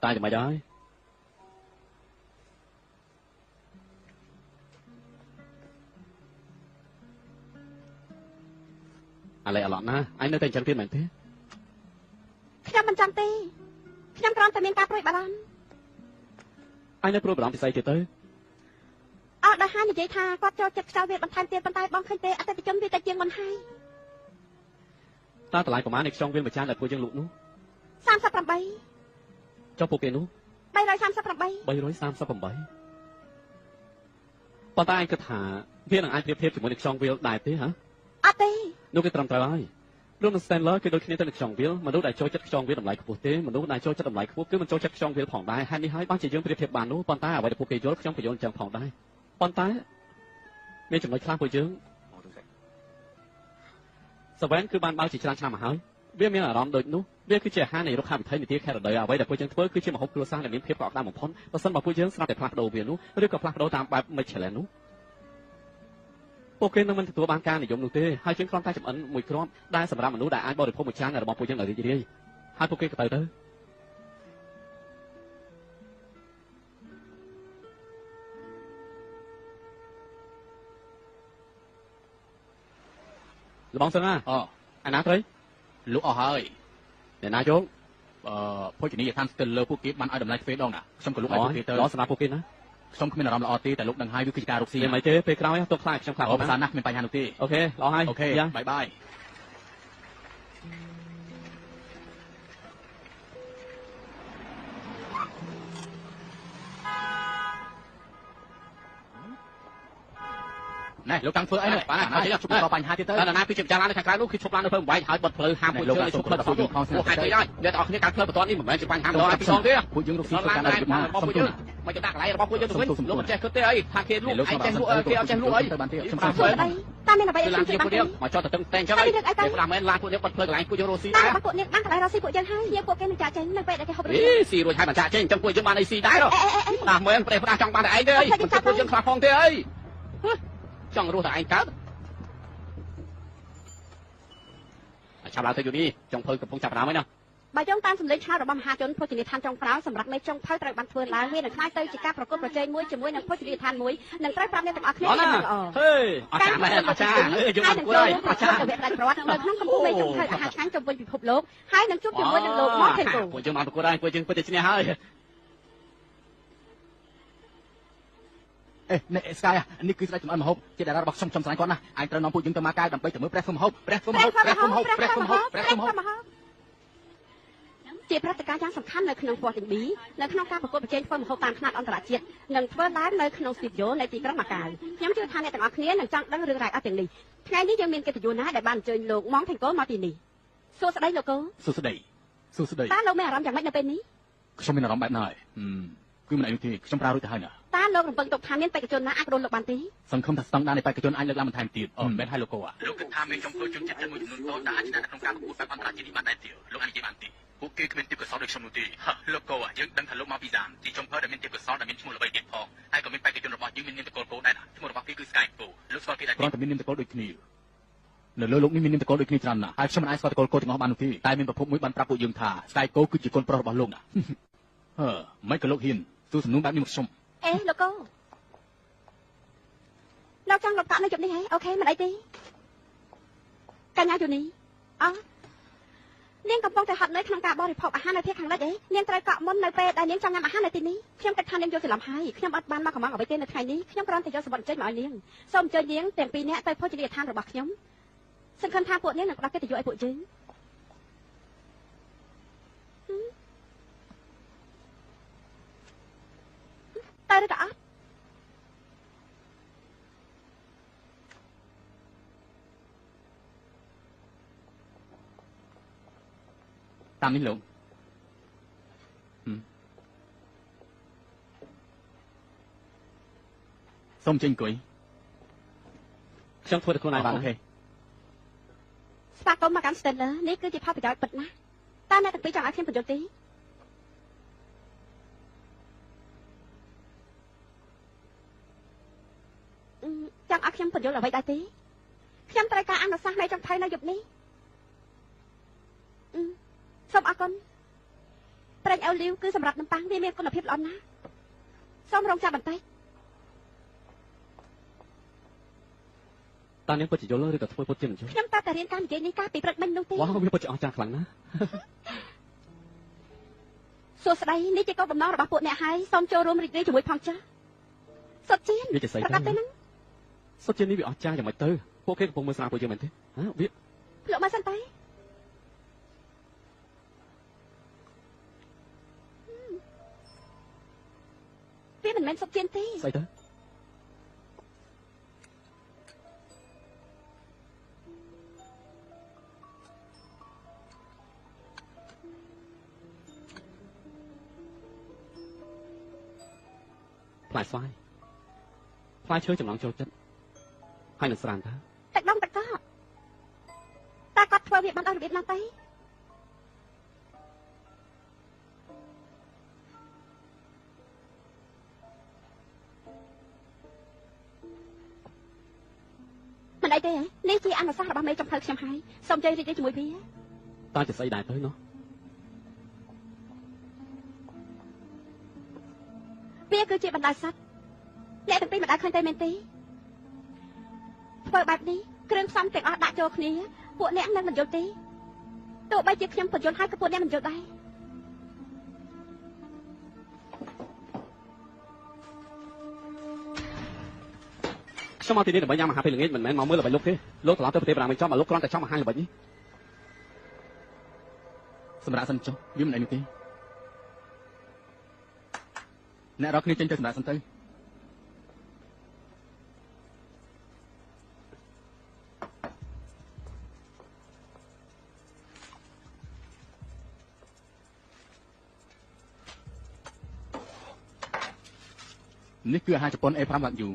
C: តែយ៉ាងម៉េចដែរអាឡៃអាឡត់ណាអញនៅតែអញ្ចឹងទៀតមែនទេ
A: ខ្ញុំមិនចង់ទេខ្ញុំគ្រាន់តែមានការព្រួយបារម្ភ
C: អញនៅព្រួយបារម្ភពិសេសទៀតទៅ
A: អត់ដល់ហើយនិយាយថាគាត់ចូលចិត្តខ្ចៅវាបន្ថែមទៀតប៉ុន្តែបងឃើញទេអតិថិជនវាតែជាងមុនហើយ
C: តើតម្លៃប្រមាណនៃខ្យងវាមួយចានដែលពួកយើងលក់នោះ
A: 38
C: ចុះពួកគេនោះ
A: 338
C: ប៉ុន្តែអញគិតថាវានឹងអាចប្រៀបធៀបជាមួយនឹងខ្យងវាលដែរទេហ៎
A: អត់ទេ
C: នោះគេត្រឹមត្រូវហើយ រួមនឹង Stanley គឺដូចគ្នាទៅនឹងខ្យងវាលមនុស្សដែលចូលចិត្តខ្យងវាលតម្លៃខ្ពស់ទេមនុស្សដែលចូលចិត្តតម្លៃខ្ពស់គឺមិនចូលចិត្តខ្យងវាលផងដែរហេតុនេះហើយបានជាយើងប្រៀបធៀបបាននោះប៉ុន្តែអ្វីដែលពួកគេយល់ខ្ញុំក៏យល់ចឹងផងដែរប៉ុន្តែមានចំណុចខ្លះពួកយើងសាវ៉ែនគឺបានបើកជាច្រើនឆ្នាំមកហើយវាមានអារម្មណ៍ដូចនោះវាគឺជាអាហារនៃរុក្ខាវិថីនីតិខេរដូវអ្វីដែលពួកយើងធ្វើគឺជាម្ហូបគ្រួសារដែលមានភាពកក់ក្ដៅបំផុតបើសិនបើពួកយើងស្រាប់តែផ្លាស់ប្ដូរវានោះឬក៏ផ្លាស់ប្ដូរតាមបែប Michelin នោះពួកគេនឹងមិនទទួលបានការនិយមនោះទេហើយយើងគ្រាន់តែចម្អិនមួយគ្រាប់ដែលសម្រាប់មនុស្សដែលអាចបរិភោគមួយចានរបស់ពួកយើងដោយរីករាយហើយពួកគេក៏ទៅលបងសឹងណាអាណាត្រី
B: លក់អស់ហើយ
C: អ្នកណាយក
B: ភោជនីយដ្ឋានស្ទើរលើពួកគេបានឲ្យតម្លៃទ្វេដងណាខ្ញុំក៏លក់ឲ្យពួកគេទៅ
C: ដល់សម្រាប់ពួកគេណា
B: ខ្ញុំគ្មានអារម្មណ៍ល្អទេតែលោកនឹងហើយវាគឺជាការរកស៊ី
C: មិនទេពេលក្រោយទុកខ្លាចខ្ញុំខ្លាច
B: ភាសាណាស់គ្មានបញ្ហានោះទេ
C: អូខេល្អហើយ
B: អូខេបាយបាយណែលោកតាំងធ្វើអីនេះ
C: បាទហើយជុំដល់បញ្ហាទៀតទៅណាគឺជាម្ចាស់ឡាននៅខាងក្រៅនោះគឺឈប់ឡាននៅភើបំបែកហើយបិទផ្លូវហាមពួកយើងឈប់ផ្លូវរបស់យើងផងហេតុអីហើយអ្នកទាំងអស់គ្នាការផ្លូវបន្ទាន់នេះមិនមែនជាបញ្ហាម្ដងពីរដងទេ
B: ពួកយើងរកស៊ីធ្វើការដល់ពីណា
C: របស់ពួកយើងមិនទៅដាក់កន្លែងរបស់ពួកយើងទៅវិញលោកមិនចេះគិតទេអីថាគេលក់ឯងចេះលក់គេអត់ចេះលក់អី
B: ទៅបានទេ
A: ខ្ញុំស្គាល់អីតាមមានអ្វីខ្ញុំជួយបានទេ
C: មកចោលទៅតែអញ្ចឹងហើយគេផ្ដាំមែនឡានពួកយើងបិទផ្លូវកន្លែងពួកយើងរកស៊ី
A: ដែរពួកនាងបានកន្លែងរកស៊ីពួកយើងហើយយើងពួកគេនឹងចាក់ចេញនៅពេលដែលគេហូប
C: រសស៊ីរួចហើយមិនចាក់ចេញអញ្ចឹងពួកយើងបានអីស៊ីដែរផ្ដាំមែនប្រេះផ្ដាំចង់បានតែឯងទេអីមិនពួកយើងខ្វះផងទេអីចង់រស់តែឯងកើតចាប់ឡើងទៅយូរនេះចុងភៅកំពុងចាប់ផ្ដើមហើយណា
A: បើយោងតាមសម្លេងឆ្លើយរបស់មហាជនភោជនីយដ្ឋានចុងក្រោយសម្រាប់មេចុងភៅត្រូវបានធ្វើឡើងវានឹងខ្លាយទៅជាការប្រកួតប្រជែងមួយជាមួយនឹងភោជនីយដ្ឋានមួយនឹងត្រូវប្រាប់អ្នកទាំងអស់គ្នា
C: យ៉ាងល្អហេអាចារ្យមែនអាចារ្យយើងបានគួរហើយអាចារ្យ
A: ទៅវិទ្យាប្រវត្តិនៅក្នុងកំពូលមេចុងភៅអាហារឆ្ងាញ់ជុំវិញពិភពលោកហើយនឹងជួបជាមួយនឹងលោកមកថេកូ
C: ពួកយើងបានប្រកួតហើយពួកយើងពិតជាឈ្នះហើយ
B: អេនេះស្កាយនេះគឺស្ដេចចំអិនម្ហូបជាតារារបស់ខ្ញុំស្រឡាញ់គាត់ណាឯងត្រូវនាំពួកយើងទៅមកកៅដើម្បីទៅមើលព្រះធ្វើម្ហូបជាព្រឹត្តិការណ៍យ៉ាងសំខាន់នៅក្នុងវត្តទាំងពីរនៅក្នុងការប្រកួតប្រជែងធ្វើម្ហូបតាមផ្នែកអន្តរជាតិនិងធ្វើឡើងនៅក្នុងស្ទូឌីយោនៃទីក្រុងម៉ាកាវខ្ញុំជឿថាអ្នកទាំងអស់គ្នានឹងចង់ដឹងរឿងរ៉ាវអស់ទាំងនេះថ្ងៃនេះយើងមានកិត្តិយសណាស់ដែលបានអញ្ជើញលោកម៉ងថេងកូមកទីនេះសួស្ដីលោកកូសួស្ដី
A: តើលោកមានអារម្មណ៍យ៉ាងម៉េចនៅពេលនេះ
B: ខ្ញុំមានអារម្មណ៍បែបណាហើយគឺមិនអីទេខ្ញុំប្រើរួចទៅហើយណា
A: តើលោករំពឹងទុកថាមានបេក្ខជនណាអាចរស់លោកបានទេស
B: ង្ឃឹមថាស្តង់ដារនៃបេក្ខជនអាចលើកឡើងបន្ថែមទៀតមិនមែនហើយលោកកូលោកគិតថាមានចំពោះជនជាតិមួយចំនួនតូចដែលអាចឈ្នះក្នុងការប្រកួតបែបអន្តរជាតិនេះបានដែរទេលោកអាចនិយាយបានទេពួកគេគ្មានទេពកោសល្យដូចខ្ញុំនោះទេលោកកូយើងដឹងថាលោកមកពីសាមទីចំភើដែលមានទេពកោសល្យដែលមានឈ្មោះល្បីទៀតផងហើយក៏មានបេក្ខជនរបស់យើងមាននាមតកលគោដែរណាឈ្មោះរបស់គេគឺ Sky Go លោកស្គាល់គេដែរគ្រាន់តែមាននាមតកលដូចគ្នានៅលើលោកនេះមាននាមតកលដូចគ្នាច្រើនណាស់ហើយខ្ញុំមិនអាចស្គាល់តកលគោទាំងអស់បាននោះទេតែមានប្រភពមួយបានប្រាប់ពួកយើងថា Sky Go គឺជាកូនប្រុសរបស់លោកណាមិនក៏លោកហ៊ានសួរសំណួរបែបនេះមកខ្ញុំ
A: អេលោកកូលោកចង់លោកកក់នៅជុំនេះហ៎អូខេមិនអីទេកញ្ញាយូនីអនាងកំពុងតែហត់នឿយក្នុងការបរិភោគអាហារនៅទីខាងលិចអីនាងត្រូវកក់មុននៅពេលដែលនាងចង់ញ៉ាំអាហារនៅទីនេះខ្ញុំគិតថានាងយល់ច្រឡំហើយខ្ញុំអត់បានមកកំងអ្វីទេនៅថ្ងៃនេះខ្ញុំគ្រាន់តែយកសម្បត្តិចេញមកឲ្យនាងសូមអញ្ជើញនាងទាំងពីរនាក់ទៅភោជនីយដ្ឋានរបស់ខ្ញុំសង្ឃឹមថាពួកនាងនឹងផ្ដល់កិត្តិយសឲ្យពួកយើងតែឬក៏អត់
B: តាមនេះលោកសូមចេញអង្គុយ
C: ខ្ញុំធ្វើតែខ្លួនឯងបាន
B: អូខេ
A: ស្វាគមន៍មកកាន់ Stanley នេះគឺជាផលប្រយោជន៍ពិតណាស់តើអ្នកទាំងពីរចង់ឲ្យខ្ញុំបញ្យល់ទេចង់ឲ្យខ្ញុំបញ្យល់អ្វីដែរទេខ្ញុំត្រូវការអនុសាសន៍នៃចុងភៅនៅយប់នេះសូមអរគុណប្រេងអូលីវគឺសម្រាប់នំប៉័ងវាមានគុណភាពល្អណាស់សូមរងចាំបន្តិច
C: តើនាងពិតជាយល់ឬក៏ធ្វើពុតជាមិនយល់
A: ខ្ញុំតើតែរៀនការនិយាយនេះកាលពីព្រឹកមិញនោះទេ
C: វ៉ាវាពិតជាអស្ចារ្យខ្លាំងណាស់
A: សួស្ដីនេះជាគោលបំណងរបស់ពួកអ្នកហើយសូមចូលរួមរីករាយជាមួយផងចាសុតជៀន
C: វាជាស្អីទៅហ្នឹងសុតជៀននេះវាអស្ចារ្យយ៉ាងម៉េចទៅពួកគេកំពុងមើលស្រាពួកយើងមែនទេវា
A: លោកមកសិនទៅវាមិនមែនសុតជៀនទេ
C: ស្អីទៅ ផ្លែស្វាយផ្លែឈើចំណងចូលចិត្តហើយនឹងស្រានតើ
A: ទឹកដងទឹកកកតែគាត់ធ្វើវាបានដល់របៀបណាទេមិនអីទេនេះជាអនុសាសន៍របស់មេចំភៅខ្ញុំហើយសូមជ័យរីករាយជាមួយវា
C: តើជាស្អីដែរទៅនោះ
A: វាគឺជាបណ្ដាស័ក្តិអ្នកទាំងពីរមិនដែលឃើញទេមែនទេធ្វើបែបនេះគ្រឿងផ្សំទាំងអស់ដាក់ចូលគ្នាពួកអ្នកនឹងមិនយល់ទេទោះបីជាខ្ញុំបញ្យល់ហើយក៏ពួកអ្នកមិនយល់ដែរ
C: ខ្ញុំមកទីនេះដើម្បីញ៉ាំអាហារពេលល្ងាចមិនមែនមកមើលល្បែងលោកទេលោកត្រឡប់ទៅប្រទេសប្រាំមិនចំមកលោកគ្រាន់តែចង់បង្ហាញល្បែងនេះសម្រាប់សិនចុះវាមិនអីនោះទេអ្នករកគ្នាចេញទៅសម្រាប់សិនទៅនេះគឺអាហារជប៉ុន A5 វ៉ាក់យូ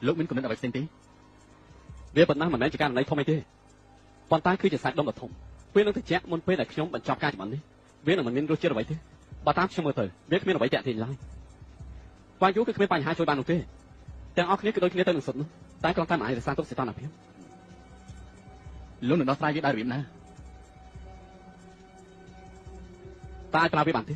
C: លោកមានកំណត់អ្វីផ្សេងទេវាប៉ុណ្ណាមិនមែនជាការណៃធំអីទេប៉ុន្តែគឺជាសាច់ដុំដ៏ធំពេលនឹងត្រជាក់មុនពេលដែលខ្ញុំបញ្ចប់ការចម្អិននេះវានឹងមិនមានរសជាតិអ្វីទេបើតាមខ្ញុំមើលទៅវាគ្មានអ្វីតាក់ទាញឡើយវ៉ាក់យូគឺគ្មានបញ្ហាជួយបាននោះទេទាំងអស់គ្នាគឺដូចគ្នាទៅនឹងសុទ្ធនោះតែគ្រាន់តែមិនអាចរក្សាទុកសីតុណ្ហភាពលោកនឹងដោះស្រាយវាដោយរបៀបណាតើអាចប្រើវាបានទេ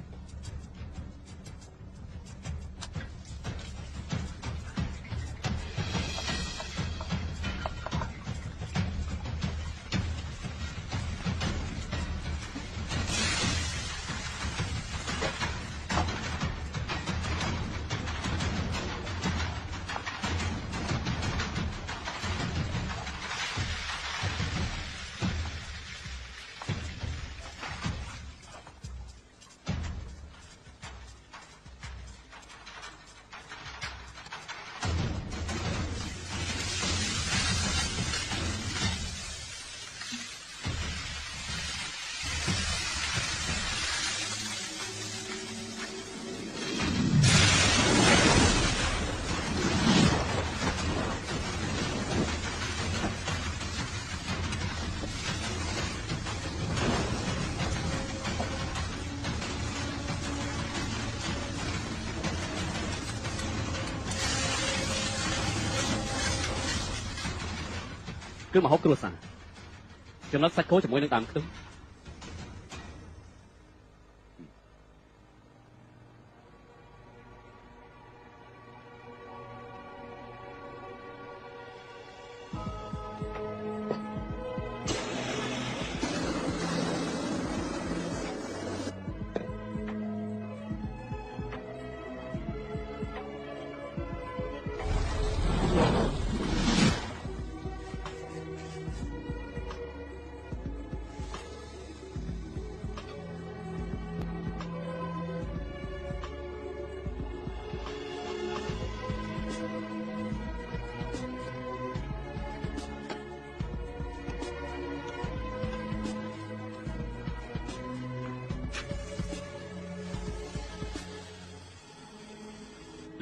C: គឺមហូបគ្រួសារចំណុចសាច់គោជាមួយនឹងដើមខ្ទឹម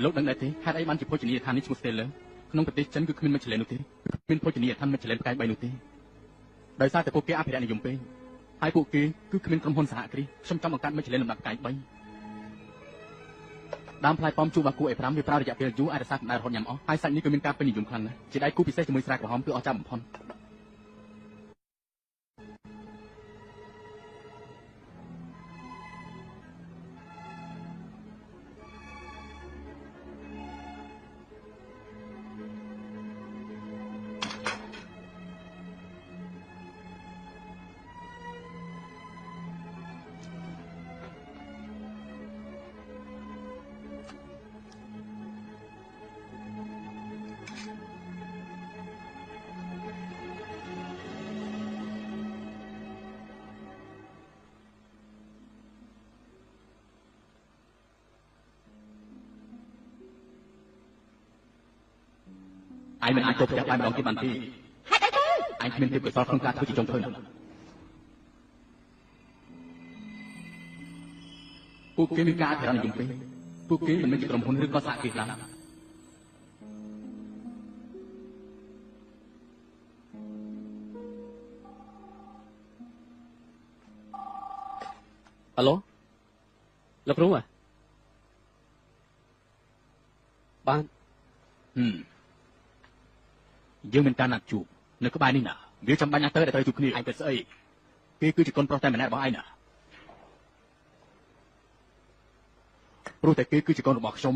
C: លោកដឹងដែរទេហេតុអីបានជាភោជនីយដ្ឋាននេះឈ្មោះ Stellar ក្នុងប្រទេសចិនគឺគ្មានមជ្ឈលេននោះទេគ្មានភោជនីយដ្ឋានមជ្ឈលេនផ្កាយ3នោះទេដោយសារតែពួកគេអភិរក្សនិយមពេកហើយពួកគេគឺគ្មានក្រុមហ៊ុនសហគ្រាសខ្ញុំចង់បង្កើតមជ្ឈលេនលំដាប់ផ្កាយ3ដើមផ្លែប៉ោមជូបាគូ A5 វាប្រើរយៈពេលយូរអាចរក្សាកម្ដៅរហូតញ៉ាំអស់ហើយសាច់នេះក៏មានការពេញនិយមខ្លាំងណាស់ជាដៃគូពិសេសជាមួយស្រាក្រហមគឺអស្ចារ្យបំផុត ai mình ai chụp chắc ai đón cái bàn thi anh mình tiếp tục không ra thôi chỉ trông thôi cô kia mình ca thì làm dùng pin
B: ពួកគេមិនមែនជាក្រុមហ៊ុនឬក៏សហគមន៍ណា
C: អាឡូលោកគ្រូបាន
B: យើងមានការណាត់ជួបនៅក្បែរនេះណាវាចាំបាច់ណាស់ទៅដែលត្រូវជួបគ្នាឯងទៅស្អីគេគឺជាកូនប្រុសតែម្នាក់របស់ឯងណាព្រោះតែគេគឺជាកូនរបស់ខ្ញុំ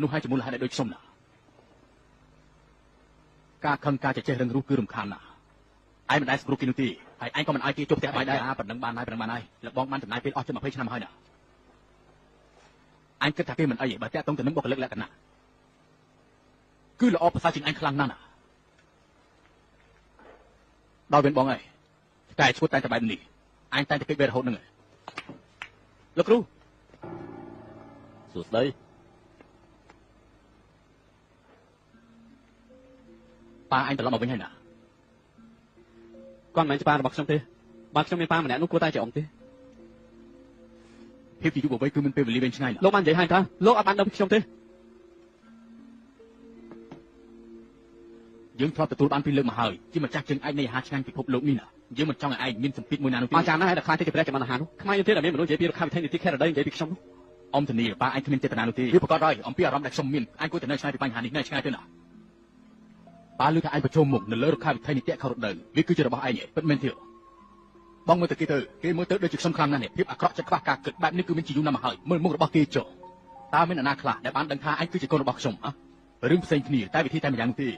B: នោះហើយជាមូលហេតុដែលដូចខ្ញុំណាការខឹងការចេះរឹងរូសគឺរំខានណាឯងមិនដែលស្គាល់គេនោះទេហើយឯងក៏មិនឲ្យគេជួបផ្ទះបាយដែរប៉ុណ្ណឹងបានហើយលោកបងបានចំណាយពេលអស់ជិត20ឆ្នាំហើយណាអញគិតថាគេមិនអីបើតាក់ទងទៅនឹងបុគ្គលិកលក្ខណៈគឺល្អប្រសើរជាងអញខ្លាំងណាស់ណាដល់វិញបងអើយតែឈួតតែបែបនេះអញតែតែគេវារហូតហ្នឹងលោកគ្រូ
C: សួស្តី
B: ប៉ាអញត្រឡប់មកវិញហើយណា
C: គាត់មិនមែនជាប៉ារបស់ខ្ញុំទេបើខ្ញុំមានប៉ាម្នាក់នោះគួរតែជាអ៊ំទេ
B: ភាពជាយុវវ័យគឺមានពេលវេលាវែងឆ្ងាយ
C: លោកបាននិយាយហើយតើលោកអត់បានដឹងពីខ្ញុំទេ
B: យើងធ្លាប់ទទួលបានពីលើកមកហើយជាម្ចាស់ជើងឯកនៃអាហារឆ្ងាញ់ពិភពលោកនេះណាយើងមិនចង់ឲ្យឯងមានសម្ពាធមួយណានោះទេ
C: អាចារ្យណាស់ដែលខ្លាចតែព្រះចំណាអាហារនោះខ្មែរយើងទេដែលមានមនុស្សនិយាយពីរខាវិធ័យនីតិខេរដីនិយាយពីខ្ញុំនោះ
B: អ៊ំធានាប៉ាអញគ្មានចេតនានោះទេវាប្រកបហើយអំពីអារម្មណ៍ដែលខ្ញុំមានអញគួរតែនៅឆ្ងាយពីបញ្ហានេះនៅឆ្ងាយទៅណាប៉ាលើថាឯងប្រជុំមុខនៅលើរុក្ខាវិថីនីតិខេរដីវាគឺជារបស់ឯងពិតមែនទេបងមើលទៅគេមើលទៅដូចជាខ្ញុំខ្លាំងណាស់នេះភាពអាក្រក់ចិត្តខ្វះការគិតបែបនេះគឺមានជាយូរណាស់មកហើយមើលមុខរបស់គេចុះតើមានអ្នកណាខ្លះដែលបានដឹងថាឯងគឺជាកូនរបស់ខ្ញុំរឿងផ្សេងគ្នាតែវិធីតែម្យ៉ាងទេ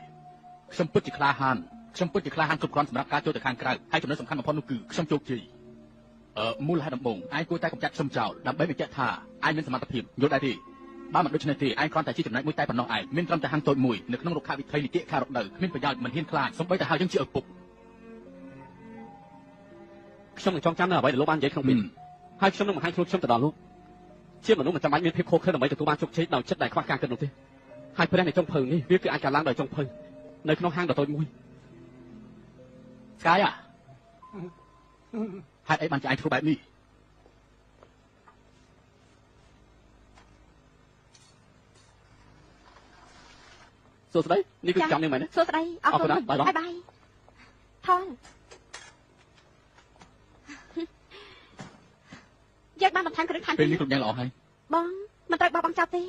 B: ខ្ញុំពិតជាក្លាហានគ្រប់គ្រាន់សម្រាប់ការចូលទៅខាងក្រៅហើយចំណុចសំខាន់បំផុតនោះគឺខ្ញុំជោគជ័យមូលហេតុដំបូងឯងគួរតែកម្ចាត់ខ្ញុំចោលដើម្បីបញ្ជាក់ថាឯងមានសមត្ថភាពយល់ដែរទេបើមិនដូច្នេះទេឯងគ្រាន់តែជាចំណែកមួយតែប៉ុណ្ណោះឯងមានត្រឹមតែហាងតូចមួយនៅក្នុងរុក្ខាវិថីនីតិខេរដីគ្មានប្រយោជន៍មិនហ៊ានខ្លាចសូម្បីតែហៅយើងជាឪពុក
C: ខ្ញុំនឹងចងចាំនៅអ្វីដែលលោកបាននិយាយក្នុងពេលហើយខ្ញុំនឹងបង្ហាញខ្លួនខ្ញុំទៅដល់លោកជាមនុស្សមិនចាំបាច់មានភាពខុសខើដើម្បីទទួលបានជោគជ័យដោយចិត្តដែលខ្វះការគិតនោះទេហើយព្រះនៃចុងភៅនេះវាគឺអាចកើតឡើងដោយចុងភៅនៅក្នុងហាងដ៏តូចមួយ
B: ស្កាយហេតុអីបានជាឯងធ្វើបែបនេះ
C: សួស្តីនេះគឺចំនេះមែនទេស
A: ួស្តីអរគុណបាយថនយើងបានបន្ថែមគ្រឿងខាន
B: ពេលនេះគ្រប់យ៉ាងល្អហើយ
A: បងមិនត្រូវបោះបង់ចោលទេ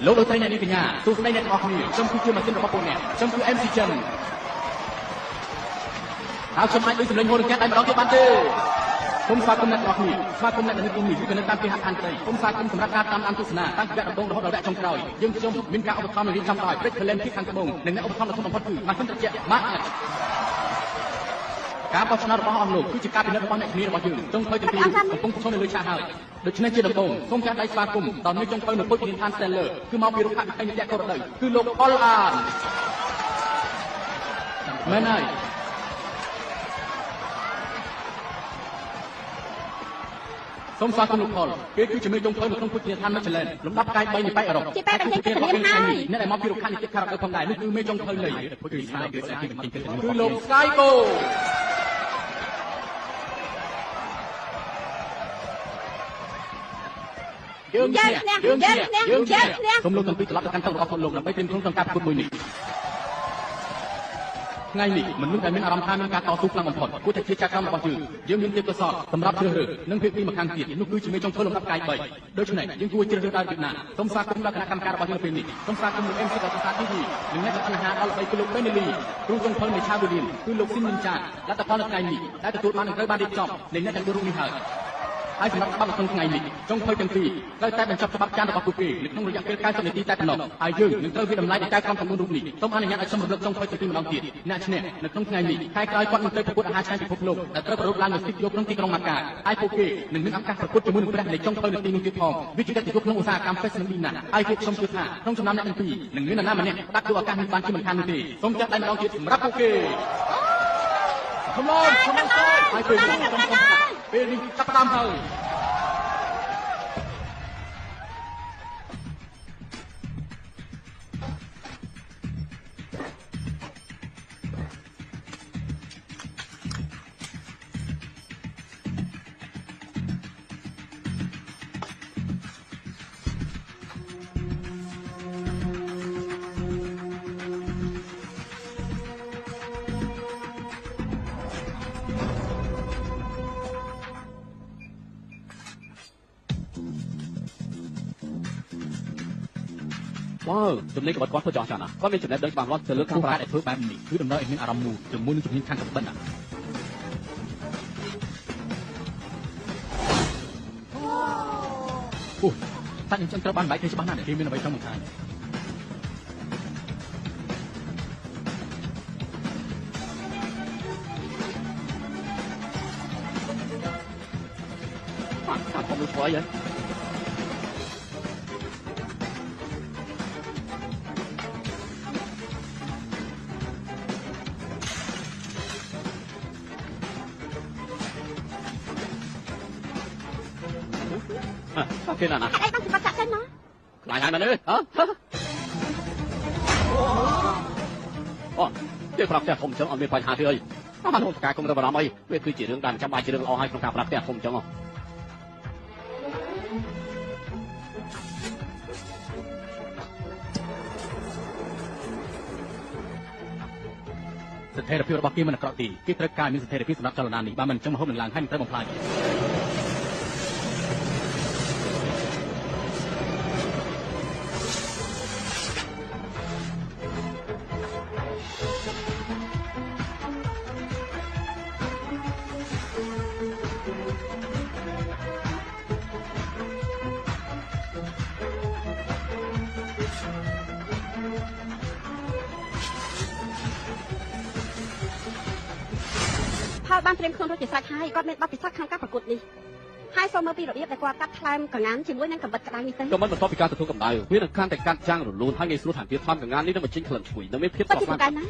B: លោកលោកស្រីអ្នកនាងកញ្ញាសួស្តីអ្នកទាំងអស់គ្នាខ្ញុំគឺជាម៉ាស៊ីនរបស់ពួកអ្នកខ្ញុំគឺ MC ចិនហើយខ្ញុំអាចលើសម្លេងហូររង្គាត់តែម្ដងទៀតបានទេខ្ញុំស្វាគមន៍អ្នកទាំងអស់គ្នាស្វាគមន៍អ្នកនៅទីនេះគឺនៅតាមគេហដ្ឋានត្រីខ្ញុំស្វាគមន៍សម្រាប់ការតាមដានទស្សនាតាំងពីវគ្គដំបូងរហូតដល់វគ្គចុងក្រោយយើងខ្ញុំមានការឧបត្ថម្ភរៀបចំដោយ Break Talent ពីខាងត្បូងនិងអ្នកឧបត្ថម្ភដ៏ធំបំផុតគឺម៉ាស៊ីនត្រជាក់ Max ការបោះឆ្នោតរបស់អស់លោកគឺជាការពិនិត្យរបស់អ្នកគ្នារបស់យើងចុងភៅទាំងពីរកំពុងប្រឈមនៅលើឆាកហើយដូច្នេះជាដំបូងសូមចាត់ដៃស្វាគមន៍ដល់នៅចុងភៅនៅពុជធានឋាន Stellar គឺមកពីរុក្ខាវិថីនីតិខេរដីគឺលោកផលអានមែនហើយសូមស្វាគមន៍លោកផលគេគឺជាមេចុងភៅនៅក្នុងពុជធានឋាន Michelin លំដាប់ផ្កាយ3នៃប៉ែអឺរ៉ុប
A: ជាប៉ែបញ្ចេញកិត្តិនាមហើយ
B: អ្នកដែលមកពីរុក្ខានីតិខេរដីផងដែរនេះគឺមេចុងភៅនៃគឺស្នាគឺស្អាតគឺបញ្ចេញកិត្តិនាមគឺលោក Skygoយើងសូមលោកទាំងពីរត្រឡប់ទៅកាន់តុរបស់ខ្លួនលោកដើម្បីត្រៀមខ្លួនក្នុងការប្រកួតមួយនេះថ្ងៃនេះមនុស្សដែលមានអារម្មណ៍ថាមានការតស៊ូខ្លាំងបំផុតគួរតែជាចាក់ក្រមរបស់យើងមានទេពកោសល្យសម្រាប់ជ្រើសរើសនិងភាគីម្ខាងទៀតនោះគឺជាមេចុងភៅលំដាប់កាយ3ដូច្នេះយើងគួរជ្រើសរើសដោយពីណាសូមស្វាគមន៍ដល់គណៈកម្មការរបស់យើងពេលនេះសូមស្វាគមន៍លោក MC របស់សាទទីនិងអ្នកចម្អិនអាហារដល់ល្បីគឺលោក Benelli គ្រូចុងភៅនៃឆាវឌីនគឺលោក ស៊ីនមិនចាលទ្ធផលនៅថ្ងៃនេះដែលទទួលបាននឹងត្រូវបានរៀបចំនៃអ្នកទាំង4រូបនេះហើយហើយសម្រាប់ច្បាប់នៅក្នុងថ្ងៃនេះចុងភៅទាំងពីរត្រូវតែបញ្ចប់ច្បាប់ចានរបស់ពួកគេនៅក្នុងរយៈពេល90នាទីតែប៉ុណ្ណោះហើយយើងនឹងត្រូវវិតម្លៃដល់ការកំពុងរូបនេះសូមអនុញ្ញាតឲ្យខ្ញុំរំលឹកចុងភៅទាំងពីរម្ដងទៀតអ្នកឈ្នះនៅក្នុងថ្ងៃនេះខែក្រោយគាត់នឹងទៅប្រកួតអាហារឆ្ងាញ់ពិភពលោកដែលត្រូវប្រារព្ធឡើងនៅទីយកក្នុងទីក្រុងម៉ាកាហើយពួកគេនឹងមានឱកាសប្រកួតជាមួយនឹងព្រះនៃចុងភៅនៅទីនោះទៀតផងវាជាកិត្តិយសក្នុងឧស្សាហកម្ម Fashion Week ណាស់ហើយពួកខ្ញុំជឿថាក្នុងចំណោមអ្នកទាំងពីរនឹងមាននរណាម្នាក់ដាក់យកឱកាសនេះបានជាមិនខាននោះទេសូមចាត់ដៃម្ដងទៀតសម្រាប់ពួកគេCome on ហើយពេលនេះចាប់តាមហើយ
C: ว้าวจำนี้กับวัดพระจอมจันทร์นะก็มีจุดเด่นบางวัดจะเลือก
B: គូ
C: ข้าง
B: កា
C: ป
B: រ
C: ลาย
B: ដែលធ្វើបែបនេះគឺដំណើរឲ្យមានអារម្មណ៍នោះជាមួយនឹងជំនាញខាងកាបិតណាអូតែខ្ញុំចង់ត្រូវបានបែកគ្នាច្បាស់ណាស់គេមានអ្វីចង់បង្ហាញ
C: ខាងខ្ញុំដូចស្វ័យហ៎គេណាណា
A: ហេតុអីបានសម្បត្តិចាក់ចេញមក
C: ខ្លាចហើយមែនទេហ៎អូគេប្រាប់ផ្ទះធំអញ្ចឹងអត់មានបញ្ហាទេអីអត់នោះការគុំទៅបារម្ភអីវាគឺជារឿងដែលចាំបាច់ជារឿងល្អហើយក្នុងការប្រាប់ផ្ទះធំអញ្ចឹង
B: ស្ថិរភាពរបស់គេមិនអាក្រក់ទេគេត្រូវការមានស្ថិរភាពសម្រាប់ចលនានេះបើមិនអញ្ចឹងមហូបនឹងឡើងហើយនឹងត្រូវបំផ្លាញ
A: ផលបានត្រៀមខ្លួនរួចជាស្រេចហើយគាត់មានបទពិសោធន៍ខាងការប្រកួតនេះហើយសូមមើលពីរបៀបដែលគាត់កាត់ថ្លើមកងានជាមួយនឹងកាំបិតក្តៅនេះទៅ
C: ក៏មិនបន្ទាប់ពីការទទួលកម្ដៅវានឹងកាន់តែកាត់ចាំងរលូនហើយងាយស្រួលថែមទៀតថ្លើមកងាននេះនឹងបញ្ចេញក្លិនឈ្ងុយនិងមានភាព
A: ពិត
C: ស្រស់
A: ជា
C: ស្អា
A: ប្រកែ
C: ត
A: កណាស់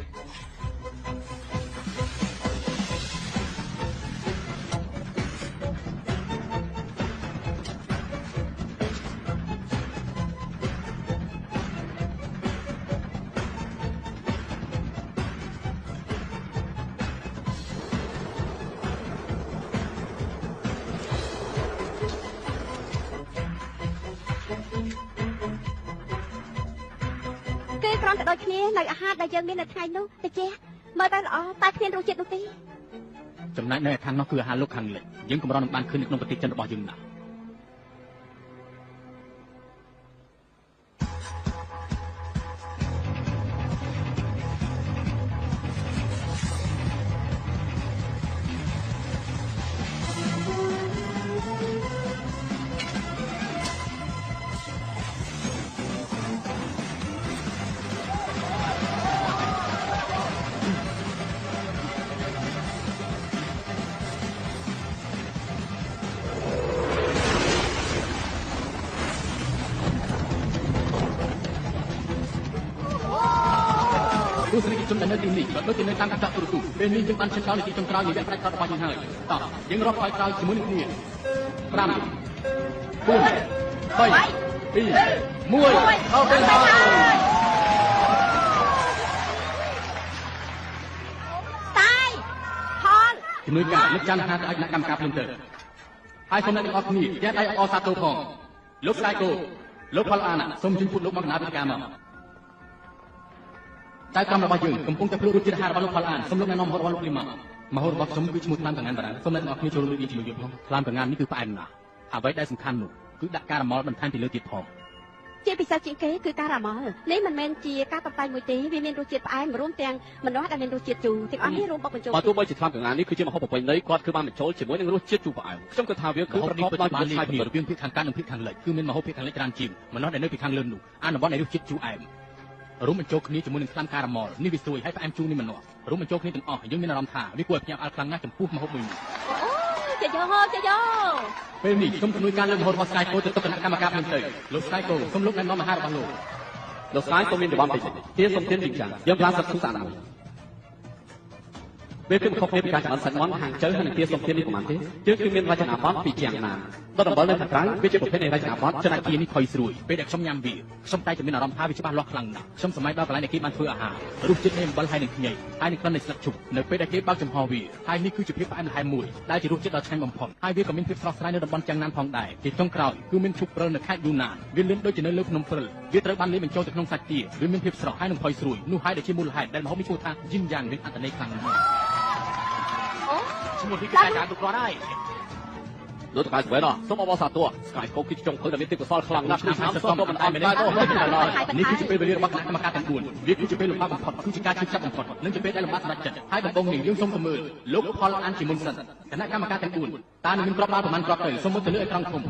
A: គឺគ្រាន់តែដូចគ្នានៅអាហារដែលយើងមាននៅថ្ងៃនោះតិចមើលទៅល្អតែគ្មានរសជាតិនោះទេ
B: ចំណែកនៅខាងនោះគឺអាហារលោកខាងលិចយើងកម្រនឹងបានឃើញនៅក្នុងប្រទេសចិនរបស់យើងណាស់ ទស្សនិកជនដែលនៅទីនេះក៏ដូចជានៅតាមកាកទូរទស្សន៍ពេលនេះយើងបានឈានដល់នាទីចុងក្រោយនៃវគ្គផ្នែកក្រោយរបស់យើងហើយតោះយើងរាប់ឲ្យក្រោយជាមួយនឹងគ្នា 5 4 3 2 1ដល់ពេលហើយ
A: តាយផល
B: ជំនួយការលោកចាន់ថាទៅឲ្យគណៈកម្មការភ្លាមទៅហើយសូមអ្នកទាំងអស់គ្នាយកដៃអបអរសាទរផងលោកស្ដាយគោលោកផលអាណាសូមជញ្ជូនលោកមកកណ្ដាលវិទ្យាមកតែកម្មរបស់យើងកំពុងតែភ្លក់រសជាតិអាហាររបស់លោកផលអានសូមលោកណែនាំមហូបរបស់លោកលីមកមហូបរបស់ខ្ញុំគឺឈ្មោះថ្លាមកងានបារាំងសូមអ្នកទាំងអស់គ្នាចូលរួមរៀនជាមួយយើងផងថ្លាមកងាននេះគឺផ្អែមណាស់អ្វីដែលសំខាន់នោះគឺដាក់ការ៉ាម៉ល់បន្ថែមពីលើទៀតផង
A: ជាពិសេសជាងគេគឺការ៉ាម៉ល់នេះមិនមែនជាការតុបតែងមួយទេវាមានរសជាតិផ្អែមរួមទាំងម្នាស់ដែលមានរសជាតិជូរទាំងអស់នេះរួមបូកបញ្ចូល
C: បើទោះបីជាថ្លើមកងាននេះគឺជាម្ហូបប្រពៃណីគាត់គឺបានបញ្ចូលជាមួយនឹងរសជាតិជូរផ្អែមខ្ញុំគិតថាវាគឺប្រកបដោយរសជាតិ
B: រវាងភាគខាងកើតនិងភាគខាងលិចគឺមានមហូបភាគខាងលិចច្រើនជាងម្នាស់ដែលនៅភាគខាងលើនោះអនុវត្តនៃរសជាតិជូរអែមរួមបញ្ចូលគ្នាជាមួយនឹងថ្នាំការ៉ាម៉ល់នេះវាស្រួយហើយផ្អែមជូរនេះម្នាស់រួមបញ្ចូលគ្នាទាំងអស់យើងមានអារម្មណ៍ថាវាគួរឲ្យភ្ញាក់ផ្អើលខ្លាំងណាស់ចំពោះមហូបមួយនេះ
A: ជាយោជាយោ
B: ពេលនេះខ្ញុំជំនួយការលើមហូបរបស់ស្កាយគោទៅទុកគណៈកម្មការភ្លាមទៅលោកស្កាយគោសូមលោកណែនាំអាហាររបស់លោក
C: លោកស្ដាយសូមមានរង្វាន់តិចទៀតសូមទានទីចាយើងបានសត្វទូសាណាពេលគឺខុសគ្នាពីការចំអិនសាច់មាន់ខាងជើហើយនឹងទាសូមទាននេះប្រហែលទេយើងគឺមានរចនាប័ទ្មពីជាងណាដល់ដំបូងនៅខាងក្រៅវាជាប្រភេទនៃរចនាប័ទ្ម
B: ចំណែកkiaនេះផុយស្រួយពេលដែលខ្ញុំញ៉ាំវាខ្ញុំតែមានអារម្មណ៍ថាវាច្បាស់លាស់ខ្លាំងណាស់ខ្ញុំសម័យដល់កន្លែងដែលគេបានធ្វើអាហាររសជាតិនៃអំបិលហើយនឹងខ្ញីហើយនឹងក្លិននៃស្លឹកឈូកនៅពេលដែលគេបើកចំហវាហើយនេះគឺជាភាពផ្អែមល្ហែមមួយដែលជារសជាតិដ៏ឆ្ងាញ់បំផុតហើយវាក៏មានភាពស្រស់ស្រាយនៅតំបន់ចាំងណានផងដែរជាចុងក្រោយគឺមានឈូកព្រិលនៅខេត្តយូណានវាលឿនដូចជានៅលើភ្នំព្រិលវាត្រូវបានលាយបញ្ចូលទៅក្នុងសាច់ទាវាមានភាពស្រស់ហើយនឹងផុយស្រួយនោះហើយដែលជាមូលហេតុដែលម្ហូបនេះឈ្មោះថាយីនយ៉ាងមានអត្ថន័យខ្លាំងណាស់ឈ្មោះនេះគឺការគ្រប់គ្រាន់ហើយ
C: ល លោកតកែស្វែណសូមអបអរសាទរស្កាយកូគឺជាចុងភៅដែលមានទេពកោសល្យខ្លាំងណាស់ឆ្នាំសូមក៏មិនអត់មានទេ
B: នេះគឺជាពេលវេលារបស់គណៈកម្មការទាំង4វាគឺជាពេលលំបាកបំផុតគឺជាការជឿចាប់បំផុតនិងជាពេលដែលលំបាកសម្រេចចិត្តហើយដំបូងនេះយើងសូមទៅមើលលោកផលអានជាមុនសិនគណៈកម្មការទាំង4តើនឹងមានគ្រាប់បាល់ប្រមាណគ្រាប់ទៅសូមមើលទៅលើអេក្រង់ធំ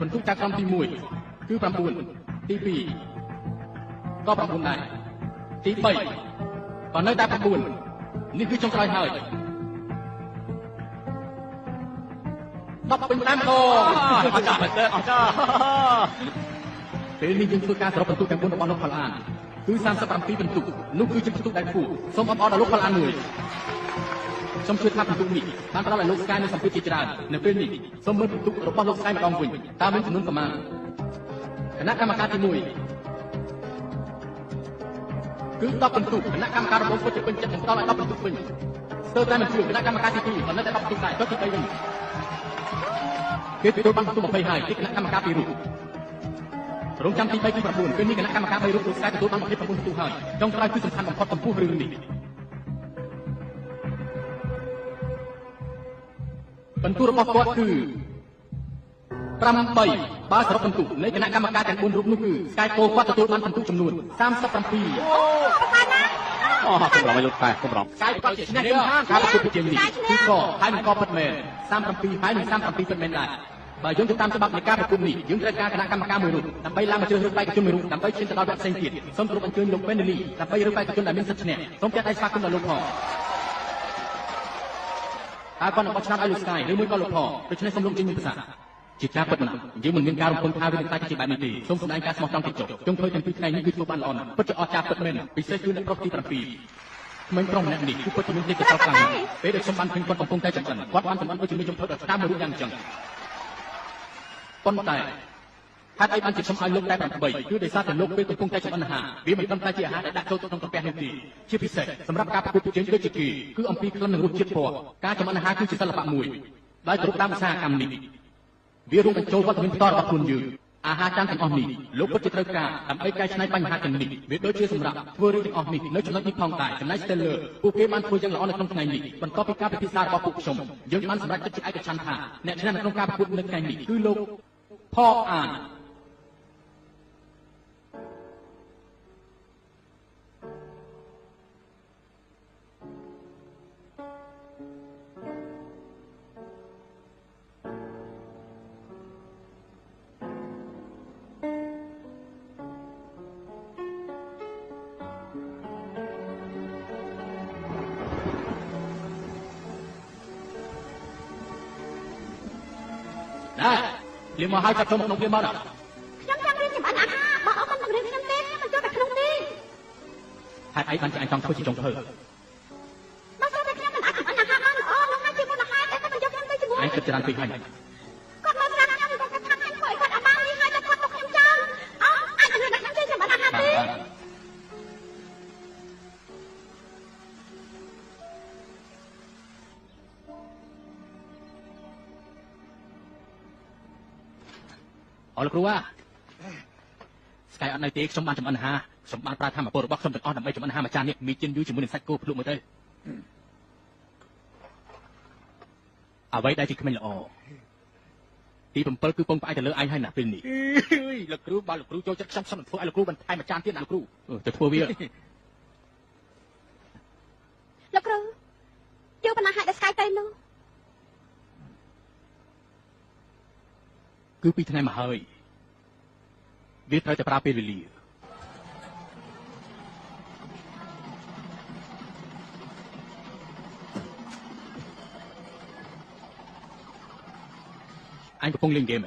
B: បន្ទុកจากក្រុមទី1គឺ9ទី2ក៏9ដែរទី3ក៏នៅតែ9នេះគឺចុងក្រោយហើយ10ពេញតាមដងអចារ្យមែនទេអចារ្យពេលនេះយើងធ្វើការសរុបបន្ទុកទាំង4របស់លោកផលអានគឺ37បន្ទុកនោះគឺជាបន្ទុកដែលគួរសូមអបអរដល់លោកផលអានមួយសូមជួយថាបន្ទុកនេះបានផ្ដល់ឲ្យលោកស្កាយនូវសម្ពាធជាច្រើននៅពេលនេះសូមមើលបន្ទុករបស់លោកស្កាយម្ដងវិញតើមានចំនួនប៉ុន្មានគណៈកម្មការទី1គឺ10បន្ទុកគណៈកម្មការរបស់ពុទ្ធពេញចិត្តនឹងផ្ដល់ឲ្យ10បន្ទុកវិញស្ទើរតែមិនជឿគណៈកម្មការទី2ក៏នៅតែ10បន្ទុកដែរទៅទី3វិញគេទទួលបានបន្ទុក20ហើយពីគណៈកម្មការពីររូបរងចាំទី3គឺ9ពេលនេះគណៈកម្មការ3រូបលោកស្កាយទទួលបាន29បន្ទុកហើយចុងក្រោយគឺសំខាន់បំផុតចំពោះរឿងនេះបន្ទុករបស់គាត់គឺ8បើសរុបបន្ទុកនៃគណៈកម្មការទាំង4រូបនោះគឺស្កាយគោគាត់ទទួលបានបន្ទុកចំនួន37អូ
C: សម្រាប់ឲ្យលោកតែសម្រាប់
B: ស្កាយគាត់ជាឈ្នះយើងការប្រកួតប្រជែងនេះគឺក៏ហើយនឹងក៏ពិតមែន37ហើយនឹង37ពិតមែនដែរបើយើងទៅតាមច្បាប់នៃការប្រកួតនេះយើងត្រូវការគណៈកម្មការមួយរូបដើម្បីឡើងមកជ្រើសរើសបេក្ខជនមួយរូបដើម្បីឈានទៅដល់វគ្គផ្សេងទៀតសូមគោរពអញ្ជើញលោកពេននីដើម្បីរើសបេក្ខជនដែលមានសិទ្ធិឈ្នះសូមចាត់ឲ្យស្វាគមន៍ដល់លោកផងតើគាត់នឹងបោះឆ្នោតឲ្យលោកស្កាយឬមួយក៏លោកផងដូច្នេះសូមលោកជិញមួយភាសាជាការពិតណាស់យើងមិនមានការរំពឹងថាវានឹងតែជាបែបនេះទេសូមសម្ដែងការស្មោះត្រង់តិចចុះចុងភៅទាំងពីរថ្ងៃនេះគឺធ្វើបានល្អណាស់ពិតជាអស្ចារ្យពិតមែនពិសេសគឺអ្នកប្រុសទី7ក្មេងប្រុសម្នាក់នេះគឺពិតជាមានទេពកោសល្យខ្លាំងពេលដែលខ្ញុំបានឃើញគាត់កំពុងតែចម្អិនគាត់បានចម្អិនដូចជាមានចុងភៅដ៏ស្ដាមមួយរូបយ៉ាងអញ្ចឹងប៉ុន្តែហេតុអីបានជាខ្ញុំឲ្យលោកតែ8គឺដោយសារតែលោកពេលកំពុងតែចម្អិនអាហារវាមិនត្រឹមតែជាអាហារដែលដាក់ចូលទៅក្នុងក្រពះនោះទេជាពិសេសសម្រាប់ការប្រកួតប្រជែងដូចជាគេគឺអំពីក្លិននិងរសជាតិពណ៌ការចម្អិនអាហារគឺជាសិល្បៈមួយដោយគ្រប់តាមឧស្សាហកម្មនេះវារួមបញ្ចូលវត្តមានផ្ទាល់របស់ខ្លួនយើងអាហារចាំទាំងអស់នេះលោកពិតជាត្រូវការដើម្បីកែច្នៃបញ្ហាទាំងនេះវាដូចជាសម្រាប់ធ្វើរឿងទាំងអស់នេះនៅចំណុចនេះផងដែរចំណែក Stellar ពួកគេបានធ្វើយ៉ាងល្អនៅក្នុងថ្ងៃនេះបន្ទាប់ពីការពិភាក្សារបស់ពួកខ្ញុំយើងបានសម្រេចចិត្តជាឯកច្ឆន្ទថាអ្នកឈ្នះនៅក្នុងការប្រកួតនៅថ្ងៃនេះគឺលោកផលអានលៀមមកឲ្យចាប់ចូលក្នុងព្រាមមកដល់
A: ខ្ញុំចង់រៀនចម្អិនអាហារបើអត់មិនរៀនខ្ញុំទេខ្ញុំមិនចូលតែក្នុងនេះ
B: ហេតុអីបានជាអញចង់ធ្វើជាចុងភៅ
A: បើចូលតែខ្ញុំមិនអាចចម្អិនអាហារបានល្អនោះណាជាមុនអាហារតែមិនយកខ្ញុំទៅជាមួយ
B: អញគិតច្រើនពេកហើយ
A: គាត់មកប្រាប់ខ្ញុំគាត់ថាខ្ញុំធ្វើឲ្យគាត់អត់បាននេះហើយតែគាត់ទុកខ្ញុំចោលអាចនឹងដាក់ខ្ញុំជួយចម្អិនអាហារទេ
B: អរលោកគ្រូស្កាយអត់នៅទេខ្ញុំបានចម្អិនអាហារខ្ញុំបានប្រើធម្មពលរបស់ខ្ញុំទាំងអស់ដើម្បីចម្អិនអាហារមួយចាននេះមីជិនយូជាមួយនឹងសាច់គោភ្លុកមើលទៅអ្វីដែលជាក្មេងល្អទី7គឺពងផ្អែកទៅលើឯងហើយណាពេលនេះលោកគ្រូបើលោកគ្រូចូលចិត្តខ្ញុំធ្វើឲ្យលោកគ្រូបន្ថែមមួយចានទៀតណាលោកគ្រូទៅធ្វើវា
A: លោកគ្រូយកបណ្ណាហេតុដល់ស្កាយទៅនោះ
B: គឺ2ថ្ងៃមកហើយវាត្រូវតែប្រើពេលវេលាអញកំពុងលេងហ្គេម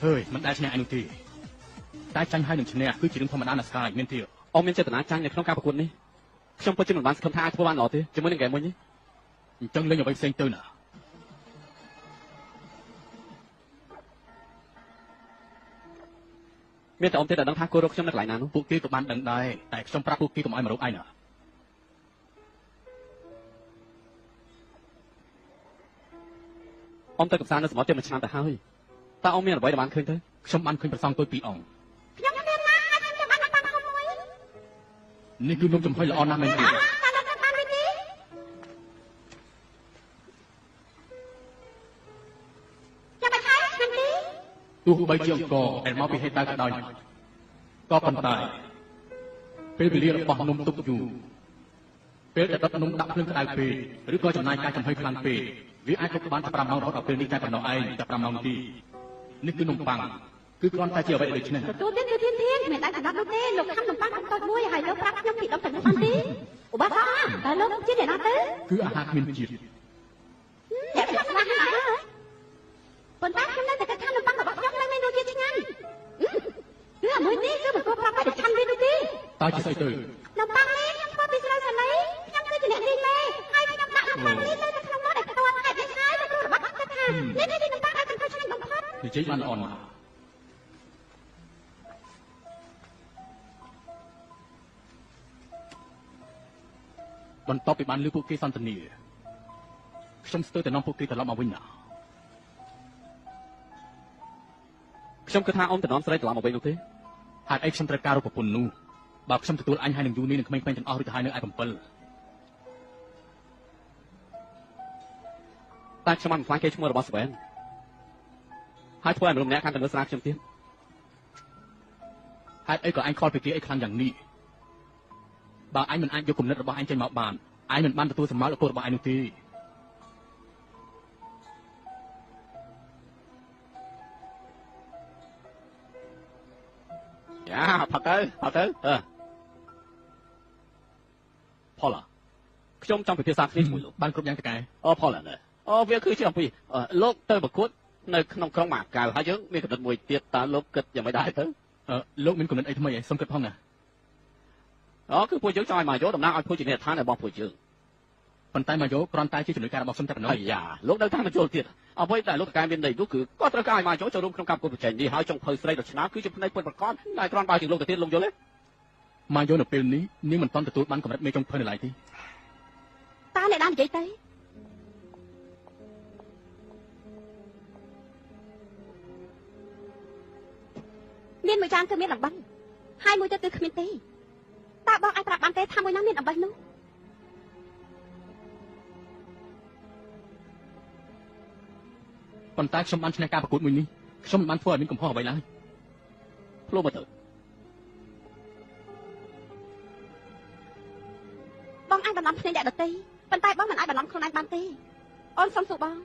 B: ហើយមិនដែលឈ្នះឯនោះទេតែចាញ់ហើយនឹងឈ្នះគឺជារឿងធម្មតាណាស់ស្កាយមានទេ
C: អមានចេតនាចាញ់នៅក្នុងការប្រកួតនេះខ្ញុំពិតជាមិនបានសង្ឃឹមថាអាចធ្វើបានល្អទេជាមួយនឹងហ្គេមមួយនេះ
B: អញ្ចឹងលេងអ្វីផ្សេងទៅណា
C: មានតែអ៊ំទេដែលដឹងថាគោរពខ្ញុំនៅកន្លែងណានោះ
B: ពួកគេក៏បានដឹងដែរតែខ្ញុំប្រាប់ពួកគេកុំឲ្យមករកឯណា
C: អ៊ំទៅកំសាន្តនៅសមុទ្រតែមួយឆ្នាំទៅហើយ តើអ៊ំមានអ្វីដែលបានឃើញទៅ
B: ខ្ញុំបានឃើញប្រសងទុយពីរអង្គ
A: ខ្ញុំមានណាស់ហើយខ្ញុំបានបានខំមួយ
B: នេះគឺនំចំហុយល្អណាស់មែនទេ
A: តាលោកបានវិញទេចាំបាច់ហើយខ្ញុំទេ
B: ទោះបីជាអង្គដែលមកពីហេតុតែក៏ដោយក៏ប៉ុន្តែពេលវេលារបស់នំទុកយូរពេលដែលដុតនំដាក់ភ្លើងក្តៅពេកឬក៏ចំណាយការចំហុយខ្លាំងពេកវាអាចទុកបាន5ម៉ោងរហូតដល់ពេលនេះតែប៉ុណ្ណោះឯងតែ5ម៉ោងទីនេះគឺនំប៉័ងគឺគ្រាន់តែជាអ្វីដូចនេះ
A: ទទួលទៀតគឺធានមិនដែលសម្រាប់នោះទេលោកខំនំប៉័ងតូចមួយហើយលោកប្រាប់ខ្ញុំពីដុំទាំងនោះអត់ទេឧបត្ថម្ភតែលោកជាអ្នកណាទៅ
B: គឺអាហារគ្មានជាតិ
A: អ្នកខ្លះស្មារតីហើយប៉ុន្តែខ្ញុំនៅតែគិតថានំប៉័ងរបស់ខ្ញុំនៅមានរសជាតិឆ្ងាញ់គឺអាមួយនេះគឺមិនគួរប្រាប់ឲ្យឆាន់វានោះទេ
B: តើជាស្អីទៅ
A: នំប៉័ងនេះខ្ញុំធ្វើពីស្រូវសាលីខ្ញុំគឺជាអ្នករីមេហើយខ្ញុំដាក់នំប៉័ងនេះទៅក្នុងនោះដែលផ្ទាល់ហេតុនេះហើយទៅរបស់គាត់ថានេះគឺនំប៉័ងដែលខ្ញុំឆ្ងាញ់បំផុត
B: និយាយបានល្អណាស់បន្ទាប់ពីបានលើពួកគេសន្ទនាខ្ញុំស្ទើរតែនាំពួកគេត្រឡប់មកវិញណា
C: ខ្ញុំគិតថាអ៊ំតំណស្រីត្រឡប់មកវិញនោះទេ
B: ហេតុអីខ្ញុំត្រូវការរូបពន្ធនោះបើខ្ញុំទទួលអញហើយនឹងយូនីនឹងក្មេងៗទាំងអស់រួចទៅហើយនៅឯ7
C: តែខ្ញុំបានខ្លាចគេឈ្មោះរបស់ស្វែនហើយធ្វើឲ្យមនុស្សម្នាក់កាន់តែមើលស្រាលខ្ញុំទៀត
B: ហេតុអីក៏អញខលពីគេអីខ្លាំងយ៉ាងនេះបើអញមិនអាចយកគំនិតរបស់អញចេញមកបានអញមិនបានទទួលសម្មាល់ឪពុករបស់អញនោះទេ
C: យ៉ាផឹកទៅផលខ្ញុំចង់ពិភាក្សាគ្នាជាមួយលោក
B: បានគ្រប់យ៉ាងតកែ
C: អូផលណាអូវាគឺជាអំពីលោកទៅប្រកួតនៅក្នុងក្រុងម៉ាកាវហើយយើងមានកំណត់មួយទៀតតើលោកគិតយ៉ាងម៉េចដែរទៅ
B: លោកមានគំនិតអីថ្មីឯងសុំគិតផងណា
C: អូគឺពួកយើងចង់ឲ្យមកយកតំណាងឲ្យភោជនីយដ្ឋានរបស់ពួកយើង
B: ប៉ុន្តែមកយកគ្រាន់តែជាជំនួយការរបស់ខ្ញុំតែប៉ុណ្ណោះ
C: អាយ៉ាលោកនៅតាមបញ្ចូលទៀតអ្វីដែលលោកកែមានន័យនោះគឺគាត់ត្រូវការឲ្យមកយកចូលរួមក្នុងការប្រកួតប្រជែងនេះហើយចង់ភៅស្រីដ៏ឆ្នើមគឺជាផ្នែកពិតប្រាកដតែគ្រាន់បើជាងលោកទៅទៀតលោកយល់ទេ
B: មកយកនៅពេលនេះនាងមិនទាន់ទទួលបានកម្រិតមេចុងភៅនៅឡើយទេ
A: តើអ្នកបាននិយាយទៅមានមួយចានគឺមានអំបិលហើយមួយទៀតគឺគ្មានទេតើបងអាចប្រាប់បានទេថាមួយណាមានអំបិលនោះ
B: ប៉ុន្តែខ្ញុំបានឈ្នះការប្រកួតមួយនេះខ្ញុំមិនបានធ្វើឲ្យមានកំហុសអ្វីឡើយ
C: ភ្លោះមកទៅ
A: បងអាចបន្លំភ្នែកអ្នកដទៃប៉ុន្តែបងមិនអាចបន្លំខ្លួនឯងបានទេអូនសុំសួរបង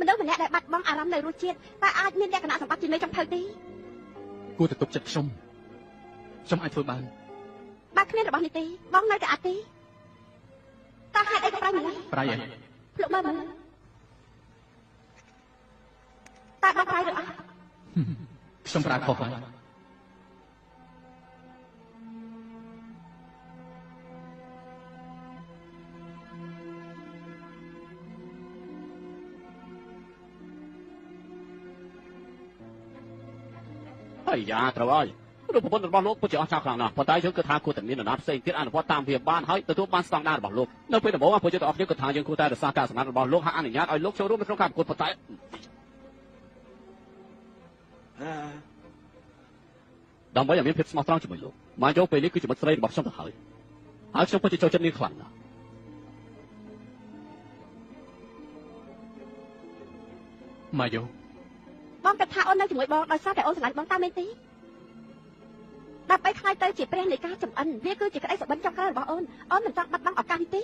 A: មនុស្សម្នាក់ដែលបាត់បង់អារម្មណ៍នៅរសជាតិតើអាចមានលក្ខណៈសម្បត្តិជាមេចុងភៅទេ
B: គួរតែទុកចិត្តខ្ញុំអាចធ្វើបាន
A: បើគ្មានរបស់នេះទេបងនៅតែអាចទេតើហេតុអីក៏ប្រៃម្ល៉េះ
B: ប្រៃអី
A: ភ្លុកមើលមើលតើបងប្រៃឬអត់
B: ខ្ញុំប្រើខុសហើយ
C: អាយ៉ាត្រូវហើយរូបមន្តរបស់លោកពិតជាអស្ចារ្យខ្លាំងណាស់ប៉ុន្តែយើងគិតថាគួរតែមានដំណាក់ផ្សេងទៀតអនុវត្តតាមវាបានហើយទទួលបានស្តង់ដាររបស់លោកនៅពេលដំបូងពួកយើងទាំងអស់គ្នាគិតថាយើងគួរតែរក្សាការសម្ងាត់របស់លោកហើយអនុញ្ញាតឲ្យលោកចូលរួមនៅក្នុងការប្រកួតប៉ុន្តែដើម្បីឲ្យមានភាពស្មោះត្រង់ជាមួយលោកមកយកពេលនេះគឺជាមិត្តស្រីរបស់ខ្ញុំទៅហើយខ្ញុំពិតជាចូលចិត្តនាងខ្លាំងណាស់
B: មកយក
A: បងគិតថាអូននៅជាមួយបងដោយសារតែអូនស្រឡាញ់បងតើមែនទេដើម្បីខ្លាយទៅជាព្រះនៃការចំអិនវាគឺជាក្តីសុបិនចុងក្រោយរបស់អូនមិនចង់បាត់បង់ឱកាសនេះទេ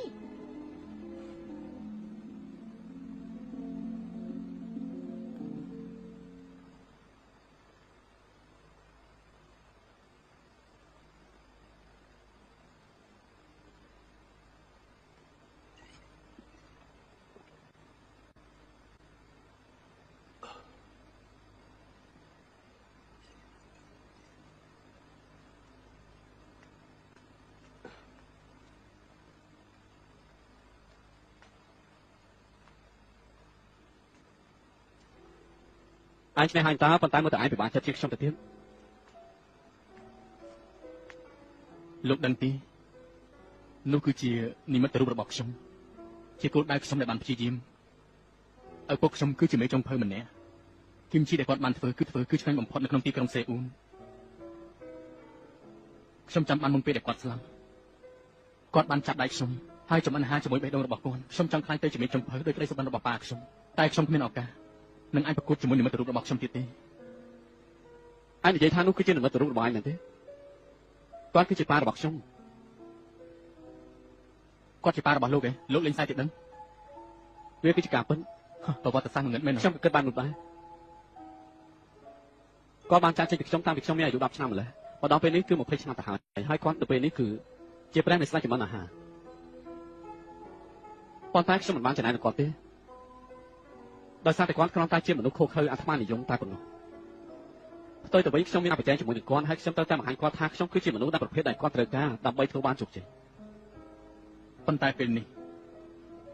C: អញឈ្នះហើយតើប៉ុន្តែមើលតែអញពិបាកចិត្តជាងខ្ញុំទៅទៀត
B: លោកដឹងទេនោះគឺជានិមិត្តរូបរបស់ខ្ញុំជាគោលដៅខ្ញុំដែលបានព្យាយាមឪពុកខ្ញុំគឺជាមេចុងភៅម្នាក់ គឹមជីដែលគាត់បានធ្វើគឺឆ្ងាញ់បំផុតនៅក្នុងទីក្រុងសេអ៊ូលខ្ញុំចាំបានមុនពេលដែលគាត់ស្លាប់គាត់បានចាប់ដៃខ្ញុំហើយចំអិនអាហារជាមួយបេះដូងរបស់គាត់ខ្ញុំចង់ខ្លាចទៅជំនាញចំភៅដោយក្តីសុបិនរបស់ប៉ាខ្ញុំតែខ្ញុំគ្មានឱកាសនឹងអាចប្រកួតជាមួយនិមិត្តរូបរបស់ខ្ញុំទៀតទេ
C: ឯងនិយាយថានោះគឺជានិមិត្តរូបរបស់ឯងមែនទេគាត់គឺជាប៉ារបស់ខ្ញុំ
B: គាត់ជាប៉ារបស់លោកឯងលោកលេងសើចទៀតដឹង
C: វាគឺជាការពិត
B: ប្រវត្តិសាស្ត្រមិនមែន
C: ខ្ញុំក៏គិតបាននោះដែរគាត់បានចាត់ចេញពីខ្ញុំតាំងពីខ្ញុំមានអាយុ10ឆ្នាំម្ល៉េះមកដល់ពេលនេះគឺ20ឆ្នាំទៅហើយគាត់ទៅពេលនេះគឺជាព្រះនៃស្ដេចចម្រើនអាហារប៉ុន្តែខ្ញុំមិនបានចំណាយនឹងគាត់ទេដោយសារតែគាត់គ្រាន់តែជាមនុស្សខុសខើអាត្មានិយមតែប៉ុណ្ណោះផ្ទុយទៅវិញខ្ញុំមានអបិយជាមួយនឹងគាត់ហើយខ្ញុំត្រូវតែបង្ហាញគាត់ថាខ្ញុំគឺជាមនុស្សដែលប្រភេទដែលគាត់ត្រូវការដើម្បីធ្វើបានជោគជ័យ
B: ប៉ុន្តែពេលនេះ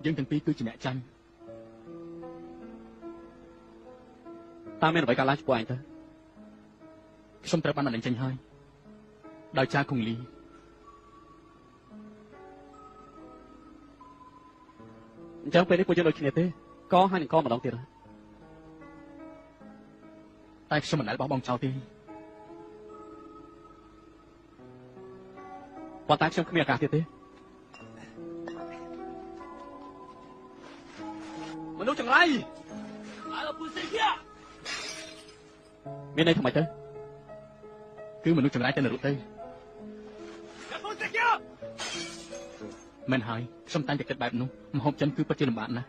B: យើងទាំងពីរគឺជាអ្នកចាញ់
C: តើមានអ្វីកើតឡើងចំពោះឯងទៅ
B: ខ្ញុំត្រូវបានបណ្ដឹងចេញហើយដោយចាគង្លី
C: អញ្ចឹងពេលនេះពួកយើងដូចគ្នាទេកហើយនឹងកម្ដងទៀត
B: តែខ្ញុំមិនដែលបោះបង់ចោលទេ
C: ប៉ុន្តែខ្ញុំគ្មានឱកាសទៀតទេមនុស្សចង្រៃមានន័យថាម៉េចទៅ
B: គឺមនុស្សចង្រៃទៅនរកទៅមិនហើយខ្ញុំតែងតែគិតបែបនោះម្ហូបចិនគឺពិតជាលំបាកណាស់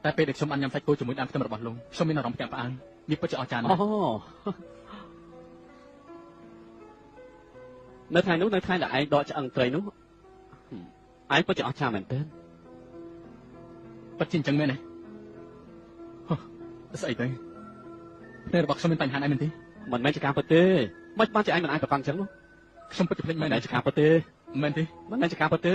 B: តែពេលដែលខ្ញុំបានញ៉ាំសាច់គោជាមួយដើមខ្ទឹមរបស់លោកខ្ញុំមានអារម្មណ៍ផ្ទះផ្អើលវាពិតជាអស្ចារ្យណាស់
C: នៅថ្ងៃនោះនៅថ្ងៃដែលឯងដកឆ្អឹងត្រីនោះឯងពិតជាអស្ចារ្យមែនទែន
B: ពិតជាអញ្ចឹងមែនទេស្អីទៅតែរបស់ខ្ញុំមានបញ្ហាអីមែនទេ
C: មិនមែនជាការពិតទេមិនបានជាឯងមិនអាចប្រកាន់អញ្ចឹងនោះ
B: ខ្ញុំពិតជាភ្លេចមែន
C: តែជាការពិតទេ
B: មែនទេ
C: មិនមែនជាការពិតទេ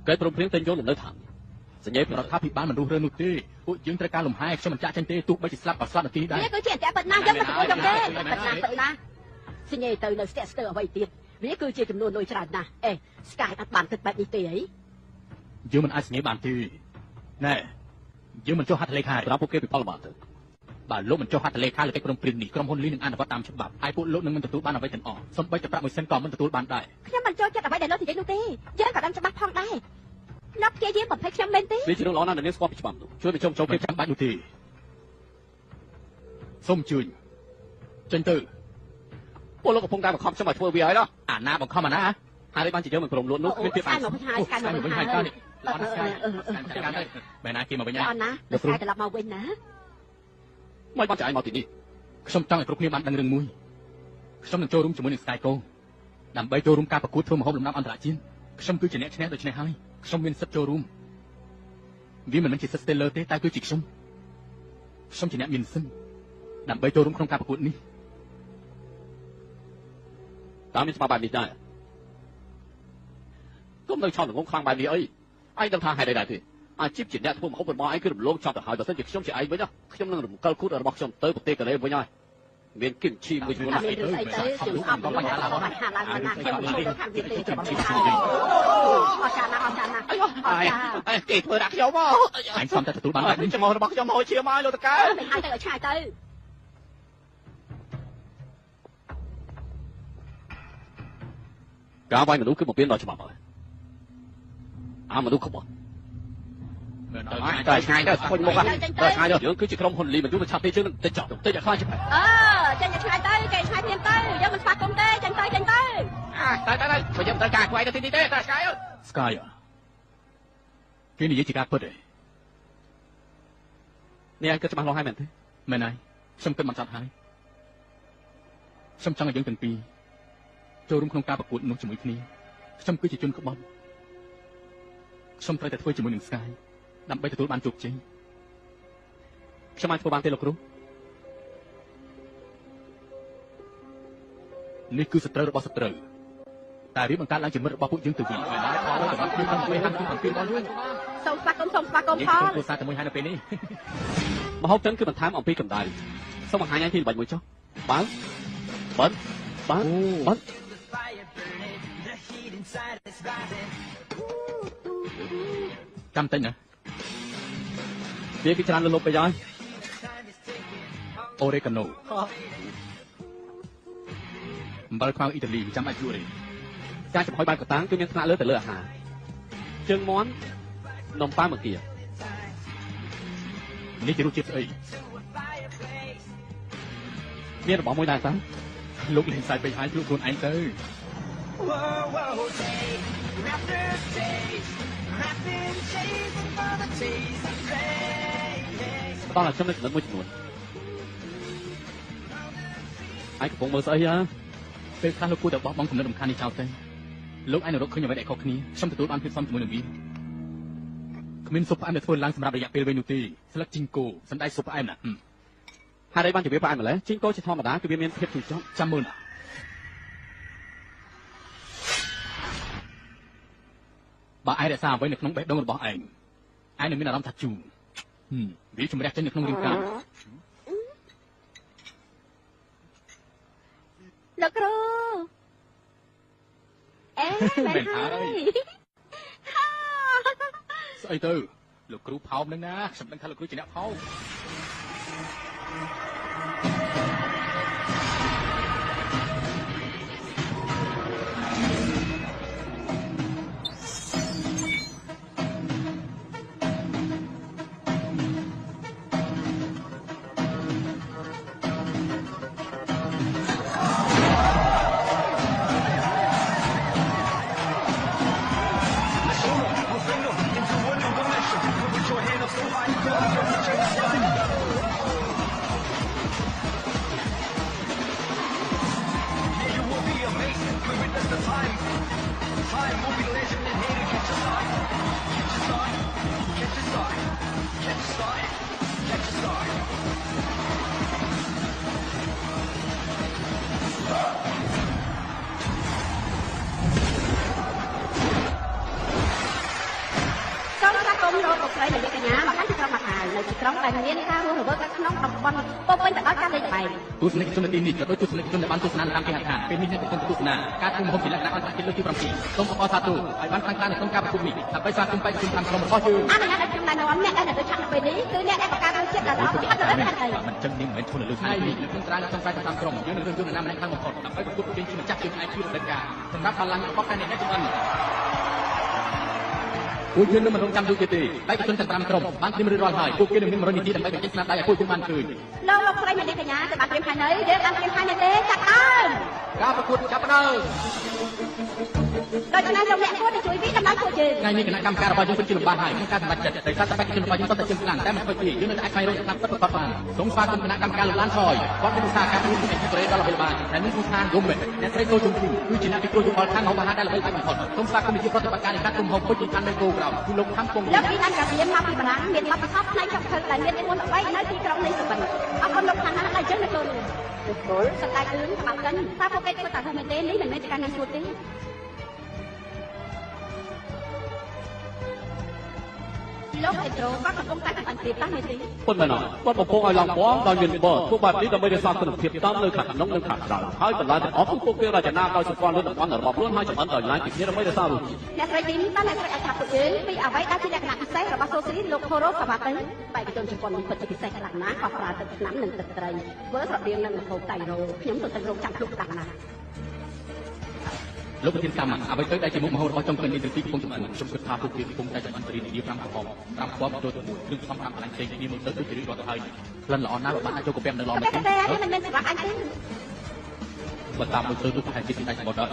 C: គេព្រមព្រៀងទិញយកលំនៅឋានសញ្ញា
B: រដ្ឋាភិបាលមិនរុះរើនោះទេពួកយើងត្រូវការលំហែខ្ញុំមិនចាក់ចេញទេទោះបីជាស្លាប់ក៏ស្លាប់នាទីដែរ
A: វាគឺជាអន្តៈប៉ុណ្ណាយើងមិនទទួលយកទេប៉ុណ្ណាទៅណាសញ្ញាទៅនៅស្ទាក់ស្ទើរអ្វីទៀតវាគឺជាចំនួនលុយច្រើនណាស់អេស្កាយអត់បានគិតបែបនេះទេអី
B: យើងមិនអាចសញ្ញាបានទេណែយើងមិនចុះហត្ថលេខា
C: ប្រាប់ពួកគេពីផលបាត់ទៅ
B: បើលោកមិនចុះហត្ថលេខាលើកិច្ចព្រមព្រៀងនេះក្រុមហ៊ុនលីនឹងអនុវត្តតាមច្បាប់ហើយពួកលោកនឹងមិនទទួលបានអ្វីទាំងអស់សូម្បីតែប្រាក់1សេនក៏មិនទទួលបានដែរ
A: ខ្ញុំមិនចូលចិត្តអ្វីដែលលោកនិយាយនោះទេយើងក៏ដឹងច្បាស់ផងដែរលោកជាយើងបំផិតខ្ញុំមែនទេ
C: វាជារឿងល្អណាស់ដែលនាងស្គាល់ពីច្បាប់នោះជួយបញ្ចុះចូល
B: ភាពចាំបាច់នោះទេសូមជួយចេញទៅ
C: ពួកលោកកំពុងតែបង្ខំខ្ញុំឲ្យធ្វើវាហើយណោះ
B: អាណាបង្ខំអាណា
C: ហើយបានជាយើងមិនព្រមលួចនោះគ្មានភាព
A: អាចស្កាយមកវិញហើយតើនេះ
B: អត់ស្កាយបែរណាគេមកវិញហើយ
A: អត់ណាលោកស្កាយត្រឡប់មកវិញណា
C: មិនបានចាយមកទីនេះ
B: ខ្ញុំចង់ឲ្យគ្រប់គ្នាបានដឹងរឿងមួយខ្ញុំនឹងចូលរួមជាមួយនឹងស្កាយកូដើម្បីចូលរួមការប្រកួតធ្វើម្ហូបលំដាប់អន្តរជាតិខ្ញុំគឺជាអ្នកឈ្នះដូច្នេះហើយខ្ញុំមានសិទ្ធិចូលរួមវាមិនមែនជាសិទ្ធិ Steller ទេតែគឺជាខ្ញុំជាអ្នកមានសិទ្ធិដើម្បីចូលរួមក្នុងការប្រកួតនេះ
C: តាមមានច្បាប់បែបនេះដែរគុំនៅឆោតងងខ្លាំងបែបនេះអីឯងដឹងថាហេតុអីដែរទេអាជីពជាអ្នកធ្វើម្ហូបរបស់ឯងគឺរំលងចប់ទៅហើយបើសិនជាខ្ញុំជាឯងវិញខ្ញុំនឹងរំកិលគូតរបស់ខ្ញុំទៅប្រទេសកូរ៉េវិញហើយមានគឹមឈីមួយចំនួន
A: អីទៅយើងអត់បញ្ហាឡើងណាខ្ញុំមិនទៅខាងទៀតទេចាំមិនហើយអចារ្យណា
C: អើគេធ្វើដាក់ខ្ញុំមក
B: អញសុំតែទទួលបានបែបនេះ
C: ចំហរបស់ខ្ញុំហូរឈាមហើយលោកតកែ
A: មិនឲ្យទៅឲ្យឆ្ងាយទៅ
C: ការវាយមនុស្សគឺបំពេញដល់ច្បាប់ហើយអាមនុស្សខុស
B: តែឆ្ងាយទៅ
C: ខុញមកតែឆ្ងាយទៅយើងគឺជាក្រុមហ៊ុនលីមិនយូរមិនឆាប់ទេជើងនឹងទៅចប់ទៅឲ្យខ្លាច
A: ចេញទៅឆ្ងាយទៅគេឆ្ងាយព្រាមទៅយើងមិនស្វាគមន៍ទេចេញទៅ
C: តែបើយើងត្រូវការខ្វាយទៅទីនេះទេតែឆ្ងាយ
B: ស្កាយគេនិយាយជាការពិតទេ
C: នេះឯងគិតច្បាស់លាស់ហើយមែនទេ
B: មែនហើយខ្ញុំគិតមិនចត់ហើយខ្ញុំចង់ឲ្យយើងទាំងពីរចូលរួមក្នុងការប្រកួតនោះជាមួយគ្នាខ្ញុំគឺជាជនក្បត់ខ្ញុំត្រូវតែធ្វើជាមួយនឹងស្កាយដើម្បីទទួលបានជោគជ័យ
C: ខ្ញុំអាចធ្វើបានទេលោកគ្រូ
B: នេះគឺសត្រូវរបស់សត្រូវតែរៀបបង្កើតឡើងជាមិត្តរបស់ពួកយើងទៅវិញតែដល់របស់យើងតាមពេលហាត់ពីអំពីរបស់យើង
A: សូមស្វាគមន៍ផង
B: គូសាតែមួយហើយនៅពេលនេះ
C: មកហូបចឹងគឺបន្ថែមអំពីកម្ដៅសូមបង្ហាញឲ្យទីល្បាច់មួយចុះបើ
B: ចាំតិចណា
C: វាគឺច្រើនលុបទៅហើយ
B: អូរេកាណូអំបិលខ្មៅអ៊ីតាលីចាំបាច់យូរទេ
C: ការចំហុយបែបកតាំងគឺមានថ្នាក់លើទៅលើអាហារជើងមាន់នំប៉័ងបង្គា
B: នេះជារសជាតិស្អី
C: មានរបស់មួយដែរតា
B: លោកលេងសាយពេកហើយជួយខ្លួនឯងទៅ តោះតែខ្ញុំនៅចំណុចមួយចំនួនឯងកំពុងមើលស្អីហ៎ ពេលខ្លះលោកគួរតែបោះបង់គំនិតរំខាននេះចោលទៅលោកឯងនៅរកឃើញអ្វីដែលខុសគ្នាខ្ញុំទទួលបានភាពសមជាមួយនឹងវាគ្មានស៊ុបផ្អែមដែលធ្វើឡើងសម្រាប់រយៈពេលវែងនោះទេស្លឹកជីងគោសណ្តែកស៊ុបផ្អែមណា
C: ហេតុអីបានជាវាផ្អែម្ល៉េះជីងគោជាធម្មតាគឺវាមានភាពជូរចត់
B: ចាំមើលណាបើឯងរក្សាអ្វីនៅក្នុងបេះដូងរបស់ឯងនឹងមានអារម្មណ៍ថាជូរវាជំរះចេញនៅក្នុងរាងកាយ
A: លោកគ្រូអេមែនហើយ
B: ស្អីទៅលោកគ្រូផោមនឹងណាខ្ញុំដឹងថាលោកគ្រូជាអ្នកផោម ក្រុងដែលមានការរស់រវើកនៅក្នុងតំបន់ពោពេញទៅដោយការលេងល្បែងទស្សនិកជននៅទីនេះក៏ដូចទស្សនិកជនដែលបានទស្សនាតាមគេហដ្ឋានពេលនេះអ្នកកំពុងទស្សនាការធ្វើម្ហូបជាលក្ខណៈអន្តរជាតិលើកទី7សូមអបអរសាទរឲ្យបានខ្លាំងក្លានៅក្នុងការប្រកួតនេះដើម្បីស្វាគមន៍បេក្ខជនតាមក្រុមរបស់យើងអនុញ្ញាតឲ្យខ្ញុំណែនាំអ្នកដែលនៅឆាកនៅពេលនេះគឺអ្នកដែលបង្កើតរសជាតិដ៏ល្អអត់ទៅដល់តែមិនចឹងនេះមិនមែនឈ្មោះលើថ្ងៃនេះនៅក្នុងត្រាក្នុងខ្សែតាមក្រុមយើងនឹងរើសយកនរណាម្នាក់ខាងបំផុតដើម្បីប្រកួតប្រជែងជាម្ចាស់ជើងឯកជារដូវកាលសម្រាប់បល្ល័ង្ករបស់ការអ្នកចម្អិនពួកយើងនឹងមិនរងចាំយូរទៀតទេបេក្ខជនទាំង5ក្រុមបានត្រៀមរួចរាល់ហើយពួកគេនឹងមាន100នាទីដើម្បីបញ្ចេញស្នាដៃឲ្យពួកយើងបានឃើញលោកស្រីអ្នកនាងកញ្ញាទៅបានត្រៀមហើយនៅយើងបានត្រៀមហើយនៅទេចាប់ដើមការប្រកួតចាប់ដើមដូច្នេះលោកអ្នកគួរតែជួយវិតម្លៃពួកយើងថ្ងៃនេះគណៈកម្មការរបស់យើងពិតជាលំបាកហើយក្នុងការសម្រេចចិត្តដោយសារតែបេក្ខជនរបស់យើងសុទ្ធតែជើងខ្លាំងតែមិនធ្វើទេយើងនៅតែអាចស្វែងរកស្នាដៃពិតប្រាកដបានសូមស្វាគមន៍គណៈកម្មការលោកឡានឆយគាត់មានឧស្សាហកម្មមួយនៃប្រទេសដ៏ល្បីល្បាញដែលមានឈ្មោះថាយំមេអ្នកស្រីសូជុំគូគឺជាអ្នកពិគ្រោះយោបល់ខាងអាហារដែលល្បីល្បាញបំផុតសូមស្វាគមន៍ជាប្រតិបត្តិការនៃការគុំហូបពុជខាងនៅគោក្រៅគឺលោកខំពងលោកពីអង្គការរៀនមកពីបារាំងមានបទពិសោធន៍ផ្នែកចុងភៅដែលមានឈ្មោះល្បីនៅទីក្រុងនេះសុបិនអរគុណលោកខាងណាដែលយើងនៅខ្លួនពលសត្វតែគឺសម្រាប់កិនថាពួកគេធ្វើតែធ្វើមែនទេនេះមិនមែនជាការងាយស្រួលទេលោកអេត្រូគាត់កំពុងតែអន្តរាយតាំងនេះទេប៉ុន្តែគាត់កំពុងឲ្យឡើងពណ៌ដោយមានបទធ្វើបែបនេះដើម្បីរក្សាគុណភាពតាមនៅខាងក្នុងនិងខាងក្រៅហើយបន្លែទាំងអស់គឺពួកគេរចនាដោយសម្ព័ន្ធលើតំបន់របស់ខ្លួនហើយចម្អិនដោយឡែកពីគ្នាដើម្បីរក្សារសជាតិអ្នកស្រីទីនតើអ្នកស្រីអាចថាពួកយើងពីអ្វីដែលជាលក្ខណៈពិសេសរបស់សូស៊ីលោកហូរ៉ូសាវ៉ាទៅបេក្ខជនជប៉ុនពិតជាពិសេសខ្លាំងណាស់គាត់ប្រើទឹកឆ្នាំនិងទឹកត្រីធ្វើស្រដៀងនឹងម្ហូបតៃរ៉ូខ្ញុំទៅរកចាំភ្លុកដាក់ណាស់លោកប្រធានកម្មអ្វីទៅដែលជាមុខម្ហូបរបស់ចុងក្រោយនេះទីកំពុងចម្អិនខ្ញុំគិតថាពួកគេកំពុងតែចម្អិនរីនី5កំប៉ុង5ខ្ពស់ទៅ1គ្រឿងផ្សំ5កន្លែងផ្សេងគ្នាមើលទៅដូចជារៀបរាប់ទៅហើយក្លិនល្អណាស់លោកបានអាចចូលកាពែនៅល្អមែនទេតែនេះមិនមែនសម្រាប់អញទេបើតាមមើលទៅប្រហែលជាទីដៃសម្បត្តិ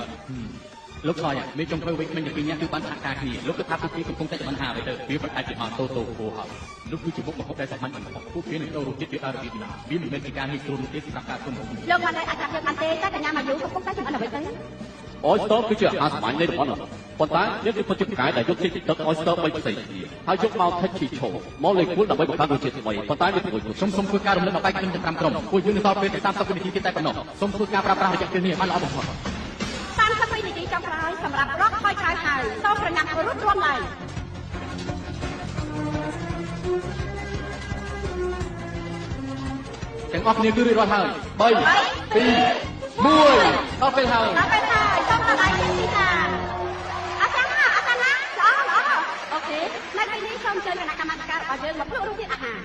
B: លោកឆ្លើយមេចុងក្រោយវិញមិញពីរនាក់គឺបានសហការគ្នាលោកគិតថាពួកគេកំពុងតែចម្អិនហាអ្វីទៅវាប្រហែលជាអត់តូតូគោហើយលោកគឺជាមុខម្ហូបដែលសាមញ្ញបំផុតពួកគេនឹងចូលរសជាតិវាអរបៀបណាវាមិនមែនជាការងាយស្រួលនោះទេសម្រាប់ការគុំលោកបានអាចចាប់យកបានទេតែកញ្ញាមកយូរកំពុងតែចម្អិនអ្វីទៅអយស្ទ័រគឺជាអាហារសាមញ្ញនៃតំបន់នោះប៉ុន្តែនេះគឺពិតជាផ្កាយដែលយកជាតិទឹកអយស្ទ័រ3ផ្សេងគ្នាហើយយកមកថិចឈីឈោមកលេខគូលដើម្បីបង្កើតរសជាតិថ្មីប៉ុន្តែវាព្រោះសូមធ្វើការរំលឹកដល់បេក្ខជនទាំង5ក្រុមពួកយើងនឹងតបពេល30វិនាទីទៀតតែប៉ុណ្ណោះសូមធ្វើការប្រើប្រាស់រយៈពេលនេះបានល្អបំផុត30វិនាទីចុងក្រោយសម្រាប់រកខ້ອຍឆាយហើយសូមប្រញាប់រួចរាល់ឡើយ ទាំងអស់គ្នាគឺរៀបរាល់ហើយ3 2 1ដល់ពេលហើយ
A: ដល់ពេលហើយសូមដល់ដៃទៀតទីណាអត់ចាំណាល្អអូខេនៅពេលនេះសូមអញ្ជើញគណៈកម្មការរបស់យើងមកភ្លក់រសជាតិអាហារ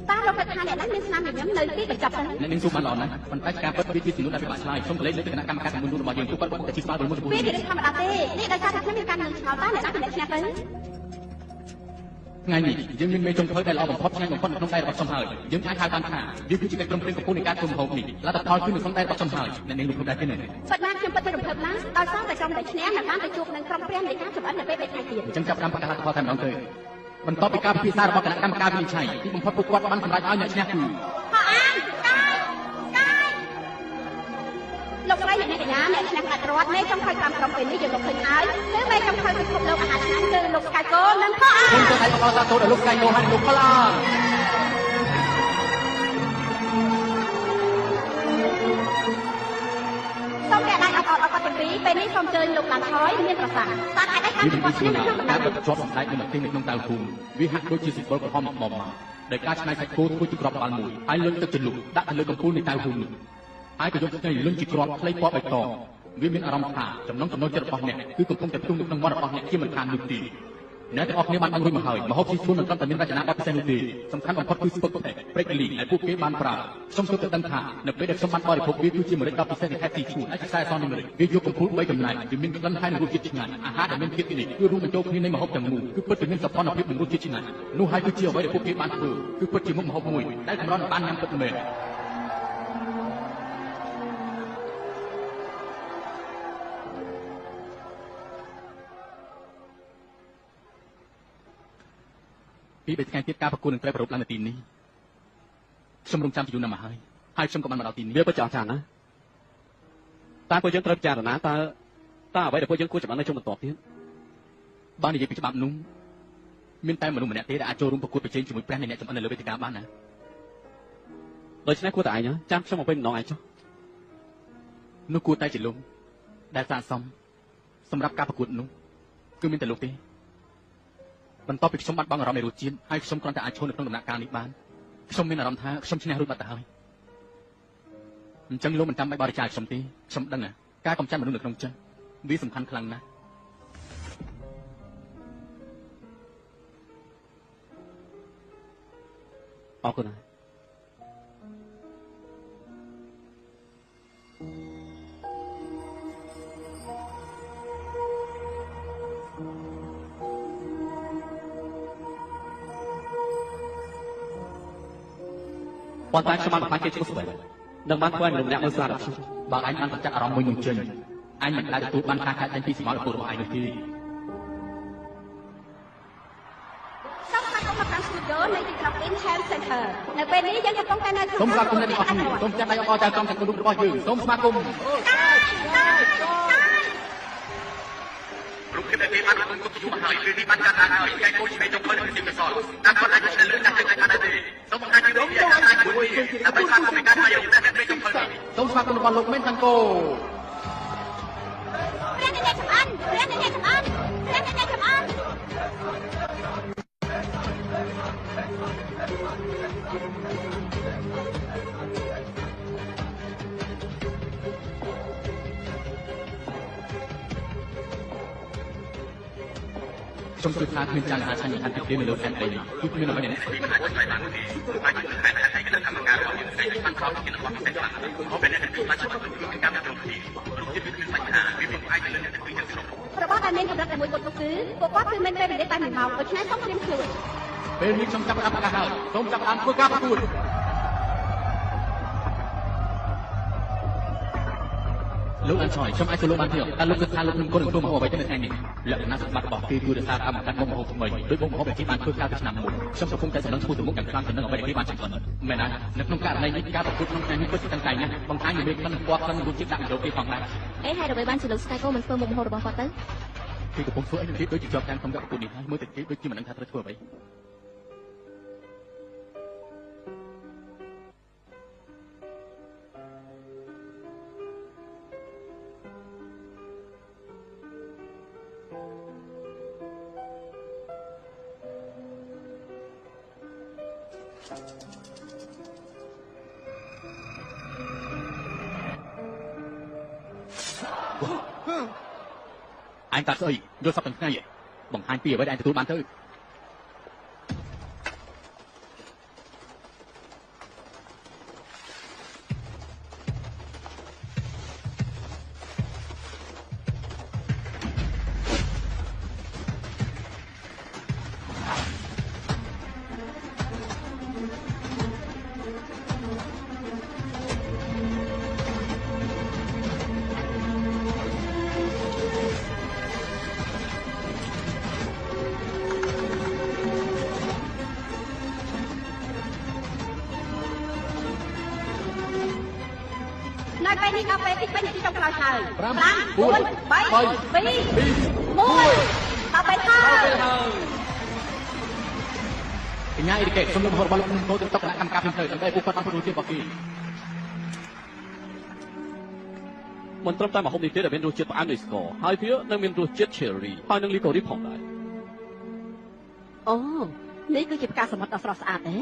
A: តើលោកប្រធានអ្នកនេះមានស្នាមញញឹមនៅទីបញ្ចប់ទៅ
B: អ្នកនាងសួរបានល្អណាស់ប៉ុន្តែការពិតវាជាចំនួនដែលពិបាកឆ្លើយសូមកលេចលើគណៈកម្មការទាំងមូលរបស់យើងទូបាត់តែជាស្មើជាមួយ
A: វាជាធម្មតាទេនេះដោយសារតែខ្ញុំមានការងឿងឆ្ងល់តើអ្នកណាជាអ្នកឈ្នះទៅ
B: ថ្ងៃនេះយើងមានមេចុងភៅដែលល្អបំផុតឆ្ងាញ់បំផុតក្នុងដៃរបស់ខ្ញុំហើយយើងអាចហៅបានថាវាគឺជាកិច្ចព្រមព្រៀងកំពូលនៃការធ្វើម្ហូបនេះលទ្ធផលគឺនៅក្នុងដៃរបស់ខ្ញុំហើយអ្នកនាងរំភើបដែរទេនៅ
A: ពិតណាស់ខ្ញុំពិតជារំភើបណាស់ដោយសារតែក្រុមតែឈ្នះនឹងបានទៅជួបនឹងក្រុមព្រាមនៃការចម្អិននៅពេល3ថ្ងៃទៀត
B: អញ្ចឹងចាប់ផ្ដើមប្រកាសលទ្ធផលតែម្ដងទៅបន្ទាប់ពីការពិភាក្សារបស់គណៈកម្មការវិនិច្ឆ័យទីបំផុតពួកគាត់បានសម្រេចឲ្យអ្នកឈ្នះគឺ
A: ហោអានកាយលោកស្រីអ្នកកញ្ញាអ្នកឈ្នះកាត់រត់មេចុងភៅតាមក្រុមពេលនេះយើងលោកឃើញហើយគឺមេចុងភៅពិភពលោកអាហារឆ្ងាញ់គឺលោកស្កាយកូនិងហោអាន
B: ខ្ញុំក៏តែបកសាទរដល់លោកស្រីកូហើយលោកខ្លា
A: សូមព្រះដៃអបអរអបទាំងពីរពេលនេះសូមអញ្ជើញលោកឡានថយមានប្រសាសន៍តើអាចឲ្យតាមគាត់ឈ្នះនៅក្នុងបណ្ដា
B: ការ
A: ល
B: ជាប់សម្ដែងនៅមកទីនៅក្នុងដៅភូមិវាហាក់ដូចជាសិទ្ធិក្រហមមកមកដោយការឆ្នៃសាច់គោធ្វើជាក្របបាល់មួយហើយលុញទឹកជ្រលុកដាក់ទៅលើកំពូលនៃដៅភូមិនោះហើយក៏យកស្គីលុញជាក្របខ្លីពណ៌បៃតងវាមានអារម្មណ៍ថាចំណងចិត្តរបស់អ្នកគឺកំពុងតែផ្ទុំនៅក្នុងមាត់របស់អ្នកជាមិនខាននោះទេអ្នកទាំងអស់គ្នាបានបានរួចមកហើយមហូបស៊ីឈួនមិនត្រឹមតែមានរចនាបថពិសេសនោះទេសំខាន់បំផុតគឺស្ពឹកតែព្រេកលីដែលពួកគេបានប្រើខ្ញុំទើបតែដឹងថានៅពេលដែលខ្ញុំបានបរិភោគវាគឺជាម្រេចដ៏ពិសេសនៃខេត្តស៊ីឈួនហើយខ្សែសនៃម្រេចវាយកកំពូល3កំណែវាមានក្លិនហើយនិងរសជាតិឆ្ងាញ់អាហារដែលមានភាពនេះគឺរួមបញ្ចូលគ្នានៃម្ហូបទាំងមូលគឺពិតជាមានសោភ័ណភាពនិងរសជាតិឆ្ងាញ់នោះហើយគឺជាអ្វីដែលពួកគេបានធ្វើគឺពិតជាមុខម្ហូបមួយដែលកម្របានញ៉ាំពិតមែន ពី3ថ្ងៃទៀតការប្រគួតនឹងត្រូវប្រពឡើងនៅទីនេះខ្ញុំរងចាំជាយូរណាស់មកហើយហើយខ្ញុំក៏បានមកដល់ទីនេះ
C: វាពិតជាអស្ចារ្យណាស់តែពួកយើងត្រូវពិចារណាតើអ្វីដែលពួកយើងគួរច្បាស់នៅជុំបន្ទាប់ទៀត
B: បាននិយាយពីច្បាប់នោះមានតែមនុស្សម្នាក់ទេដែលអាចចូលរួមប្រកួតប្រជែងជាមួយព្រះនៃអ្នកចម្អិននៅលើវេទិកាបានណា
C: ដូច្នេះគួរតែឯងចាំខ្ញុំមកពេលម្ដងឯងចុះ
B: នោះគួរតែជាលោកដែលស័ក្តិសមសម្រាប់ការប្រកួតនោះគឺមានតែលោកទេបន្ទាប់ពីខ្ញុំបាត់បង់អារម្មណ៍នៃរសជាតិហើយខ្ញុំគ្រាន់តែអាចឈរនៅក្នុងដំណាក់កាលនេះបានខ្ញុំមានអារម្មណ៍ថាខ្ញុំឈ្នះរួចបាត់ទៅហើយអញ្ចឹងលោកមិនចាំបាច់បរិច្ចាគខ្ញុំទេខ្ញុំដឹងណាការកំចាត់មនុស្សនៅក្នុងចិត្តវាសំខាន់ខ្លាំងណាស់
C: អរគុណហើយ ប៉ុន្តែខ្ញុំបានបង្ហាញគេឈ្មោះស្បែកនឹងបានធ្វើឲ្យមនុស្សម្នាក់មើលស្អាតដល់ខ្ញុំ
B: បើអញបានចាត់អារម្មណ៍មួយនឹងចេញអញមិនដែលទទួលបានការខាត់ចេញពីសមត្ថភាពរបស់ឯងនោះទេ
A: សូមស្វាគមន៍មកកាន់ស្ទូឌីយោនៃទីក្រុង Incheon Center នៅពេលនេះយើងកំពុងតែនៅក្នុង
B: សូមស្វាគមន៍អ្នកទាំងអស់គ្នាសូមចាត់ដៃអបអរចៅក្រុមទាំងគ្រប់របស់យើងសូមស្វាគមន៍
D: រូបភាពដែលគេបានអង្គុយយូរហើយគឺនេះបានចាត់ឡើងហើយចែកគោលជាចុងភៅនិងជាកសលតាមគាត់អាចឆ្លងដាក់ទឹកអាចទេសូមបង្ហាញពីរូបភាពអាចមួយដើម្បីស្វាគមន៍នៃការមកយកតែចុងភៅនេះ
B: សូមស្វាគមន៍របស់លោកមេនតាំងកូ
A: ព្រះអ្នកចម្អិនព្រះអ្នកចម្អិនព្រះអ្នកចម្អិន
B: ខ្ញុំគិតថាគ្មានចានអាហារឆ្ងាញ់យ៉ាងណាទេនៅលើផែនដីនេះគឺគ្មានអ្វីដែលអ្នក
D: ពីមិនអាចឆ្លៃបានទេអាចជួយតែតែគណៈកម្មការរបស់យើងតែបានខំគិតរបស់ពិសេសខ្លះเขาเป็นអ្នកដែលបានជួយក្នុងការគ្រប់គ្រងទីរូបភាពមានបញ្ហាវាមានអាចលើអ្នកទាំងពីរទាំងស្រុង
A: របស់ដែលមានកម្រិតតែមួយគត់នោះគឺពួកគាត់គឺមានពេលវេលាតែ1ម៉ោងដូច្នេះសូមត្រៀមខ្លួន
B: ពេលនេះខ្ញុំចាប់ផ្ដើមប្រកាសហើយសូមចាប់ផ្ដើមធ្វើការប្រកួតលោកអញ្ជើញខ្ញុំអាចទៅលោកបានទេតែលោកគិតថាលោកនឹងគុណនឹងធ្វើមហូបអ្វីទៅនៅថ្ងៃនេះលក្ខណៈសម្បត្តិរបស់គេគឺរក្សាកម្មកាត់មុខមហូបថ្មីដោយមុខមហូបដែលគេបានធ្វើកាលពីឆ្នាំមុនខ្ញុំកំពុងតែសម្លឹងឈ្មោះទៅមុខយ៉ាងខ្លាំងទៅនឹងអ្វីដែលគេបានចម្អិនមែនហើយនៅក្នុងករណីនេះការប្រកួតក្នុងថ្ងៃនេះពិតជាតាំងតែណាស់បង្ហាញពីមេក្លិនពណ៌ក្លិនរសជាតិដាក់ពីលោកគេផងដែរ
A: អេហើយអ្វីបានជាលោកស្កាយកូមិនធ្វើមុខម្ហូបរបស់គាត់ទៅ
B: គេកំពុងធ្វើអីទៀតដូចជាជាប់តាមក្នុងការប្រកួតនេះហើយមើលទៅគេដូចជាមិនដឹងថាត្រូវធ្វើអ្វី anh ta ơi vô sắp từng ngày bằng hai tia với anh tụi bạn thôi
A: នេះដល់ពេលទីពេញទីចុងក្រោយហើយ
B: 5 4 3
A: 2 1ដល់ពេលហើយក
B: ញ្ញាអ៊ីរិកេសូមលោកមហោរបស់លោកនឹងចូលទៅតុគណៈកម្មការភ្លាមៗដើម្បីពួកគាត់បានទទួលជាបកគី
C: មិនត្រឹមតែម្ហូបនេះទេដែលមានរសជាតិផ្អែមនៃស្ករហើយវានឹងមានរសជាតិ cherry ហើយនឹងលីកូរីផងដែរ
A: អូនេះគឺជាផ្កាសមុទ្រដ៏ស្រស់ស្អាតទេ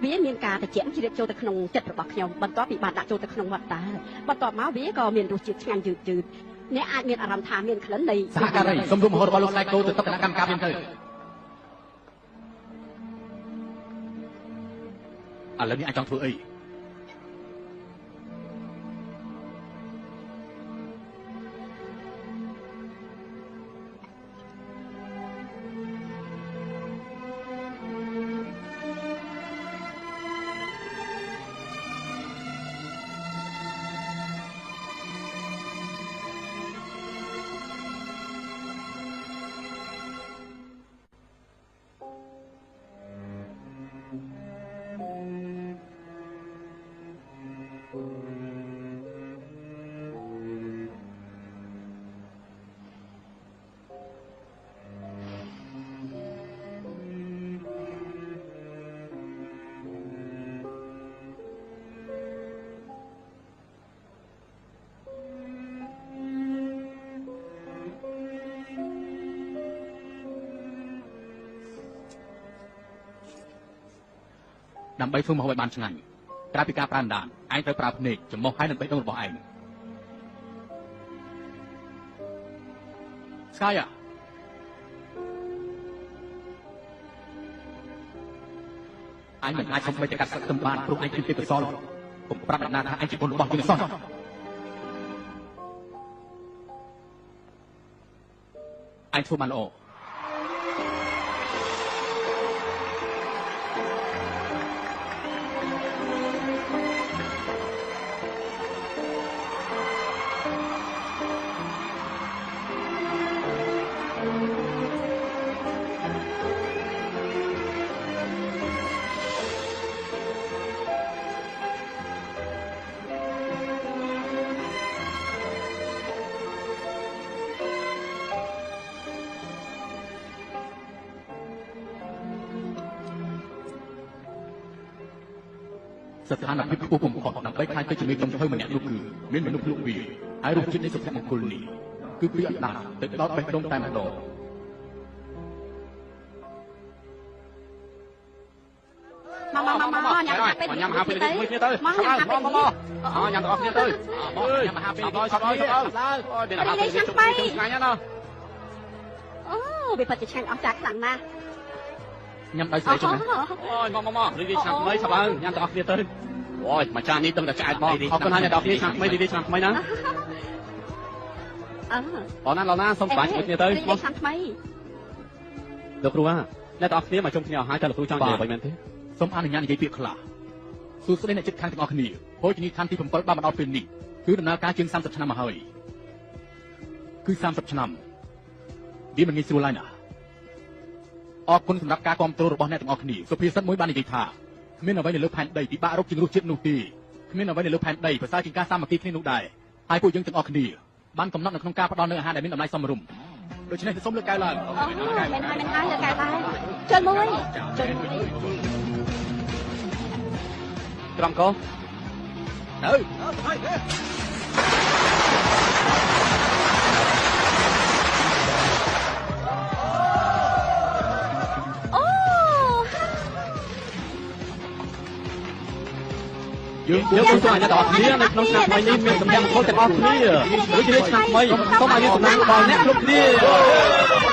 A: វាមានការត្រជាក់ជ្រាបចូលទៅក្នុងចិត្តរបស់ខ្ញុំបន្ទាប់ពីបានដាក់ចូលទៅក្នុងមាត់តាបន្ទាប់មកវាក៏មានរសជាតិឆ្ងាញ់យឺតអ្នកអាចមានអារម្មណ៍ថាមានក្លិននៃ
B: សហការីសូមលោកមហោរបស់លោកស្ដេចចូលទៅតុគណៈកម្មការភ្លាមៗឥឡូវនេះអាចចង់ធ្វើអី ដើម្បីធ្វើម្ហូបឲ្យបានឆ្ងាញ់ក្រៅពីការប្រើអណ្ដាតឯងត្រូវប្រើភ្នែកច្រមុះហើយនឹងបេះដូងរបស់ឯងស្កាយអញមិនអាចសុំបីតែកាត់សឹកទំបានព្រោះឯងគឺទេពកសលកុំប្រាប់អ្នកណាថាឯងជាបុណ្យរបស់យើងសោះឯងធ្វើបានល្អ ស្ថានភាពខ្ពស់បំផុតដើម្បីខ្លាចទៅជាមេចុងភៅម្នាក់នោះគឺមានមនុស្សលោកវាហើយរូបជាតិនៃសុភមង្គលនេះគឺពីអណ្ដាតទៅដល់បេះដូងតែម្ដងមកញ៉ាំហាពេលនេះមួយគ្នាទៅមកញ៉ាំហាពេលនេះញ៉ាំទាំងអស់គ្នាទៅញ៉ាំហាពេលនេះសបាយមានហាពេលនេះឆ្ងាញ់ណាស់អូវាពិតជាឆ្ងាញ់អស្ចារ្យខ្លាំងណាស់ញ៉ាំដោយស្រីចុះណាអូយមករីកឆ្នាំថ្មីឆ្លើយញ៉ាំទាំងអស់គ្នាទៅអូយម្ចាស់នេះដឹងតែឆ្អែតមកអរគុណហើយអ្នកនរគ្នាឆ្នាំថ្មីរីកឆ្នាំថ្មីណាអូនណាសូមស្វាគមន៍គ្នាទៅមកឆ្នាំថ្មីលោកគ្រូអ្នកនរគ្នាមកជុំគ្នាអស់ហើយតើលោកគ្រូចង់និយាយអ្វីមែនទេសូមអនុញ្ញាតនិយាយពាក្យខ្លះសួស្តីអ្នកជិតខាងទាំងអស់គ្នាភោជនីយដ្ឋានទី7បានមកដល់ពេលនេះគឺដំណើរការជាង30ឆ្នាំមកហើយគឺ30ឆ្នាំវាមិនងាយស្រួលឡើយណាអរគុណសម្រាប់ការគាំទ្ររបស់អ្នកទាំងអស់គ្នាសុភាសិតមួយបាននិយាយថាគ្មានអ្វីនៅលើផែនដីពិបាករកជាងរសជាតិនោះទេគ្មានអ្វីនៅលើផែនដីប្រសើរជាងការសាមគ្គីគ្នានោះដែរហើយពួកយើងទាំងអស់គ្នាបានកំណត់នៅក្នុងការផ្ដល់នូវអាហារដែលមានតម្លៃសមរម្យដូច្នេះសូមលើកកែវឡើងមែនហើយលើកកែវឡើងជន់មួយត្រង់កោទៅ
C: យើងគួរឲ្យអ្នកទាំងអស់គ្នានៅក្នុងឆ្នាំថ្មីនេះមានសម្ភារៈខុសទាំងអស់គ្នាដូចជាឆ្នាំថ្មីសូមឲ្យមានសំណាងដល់អ្នកគ្រប់គ្នា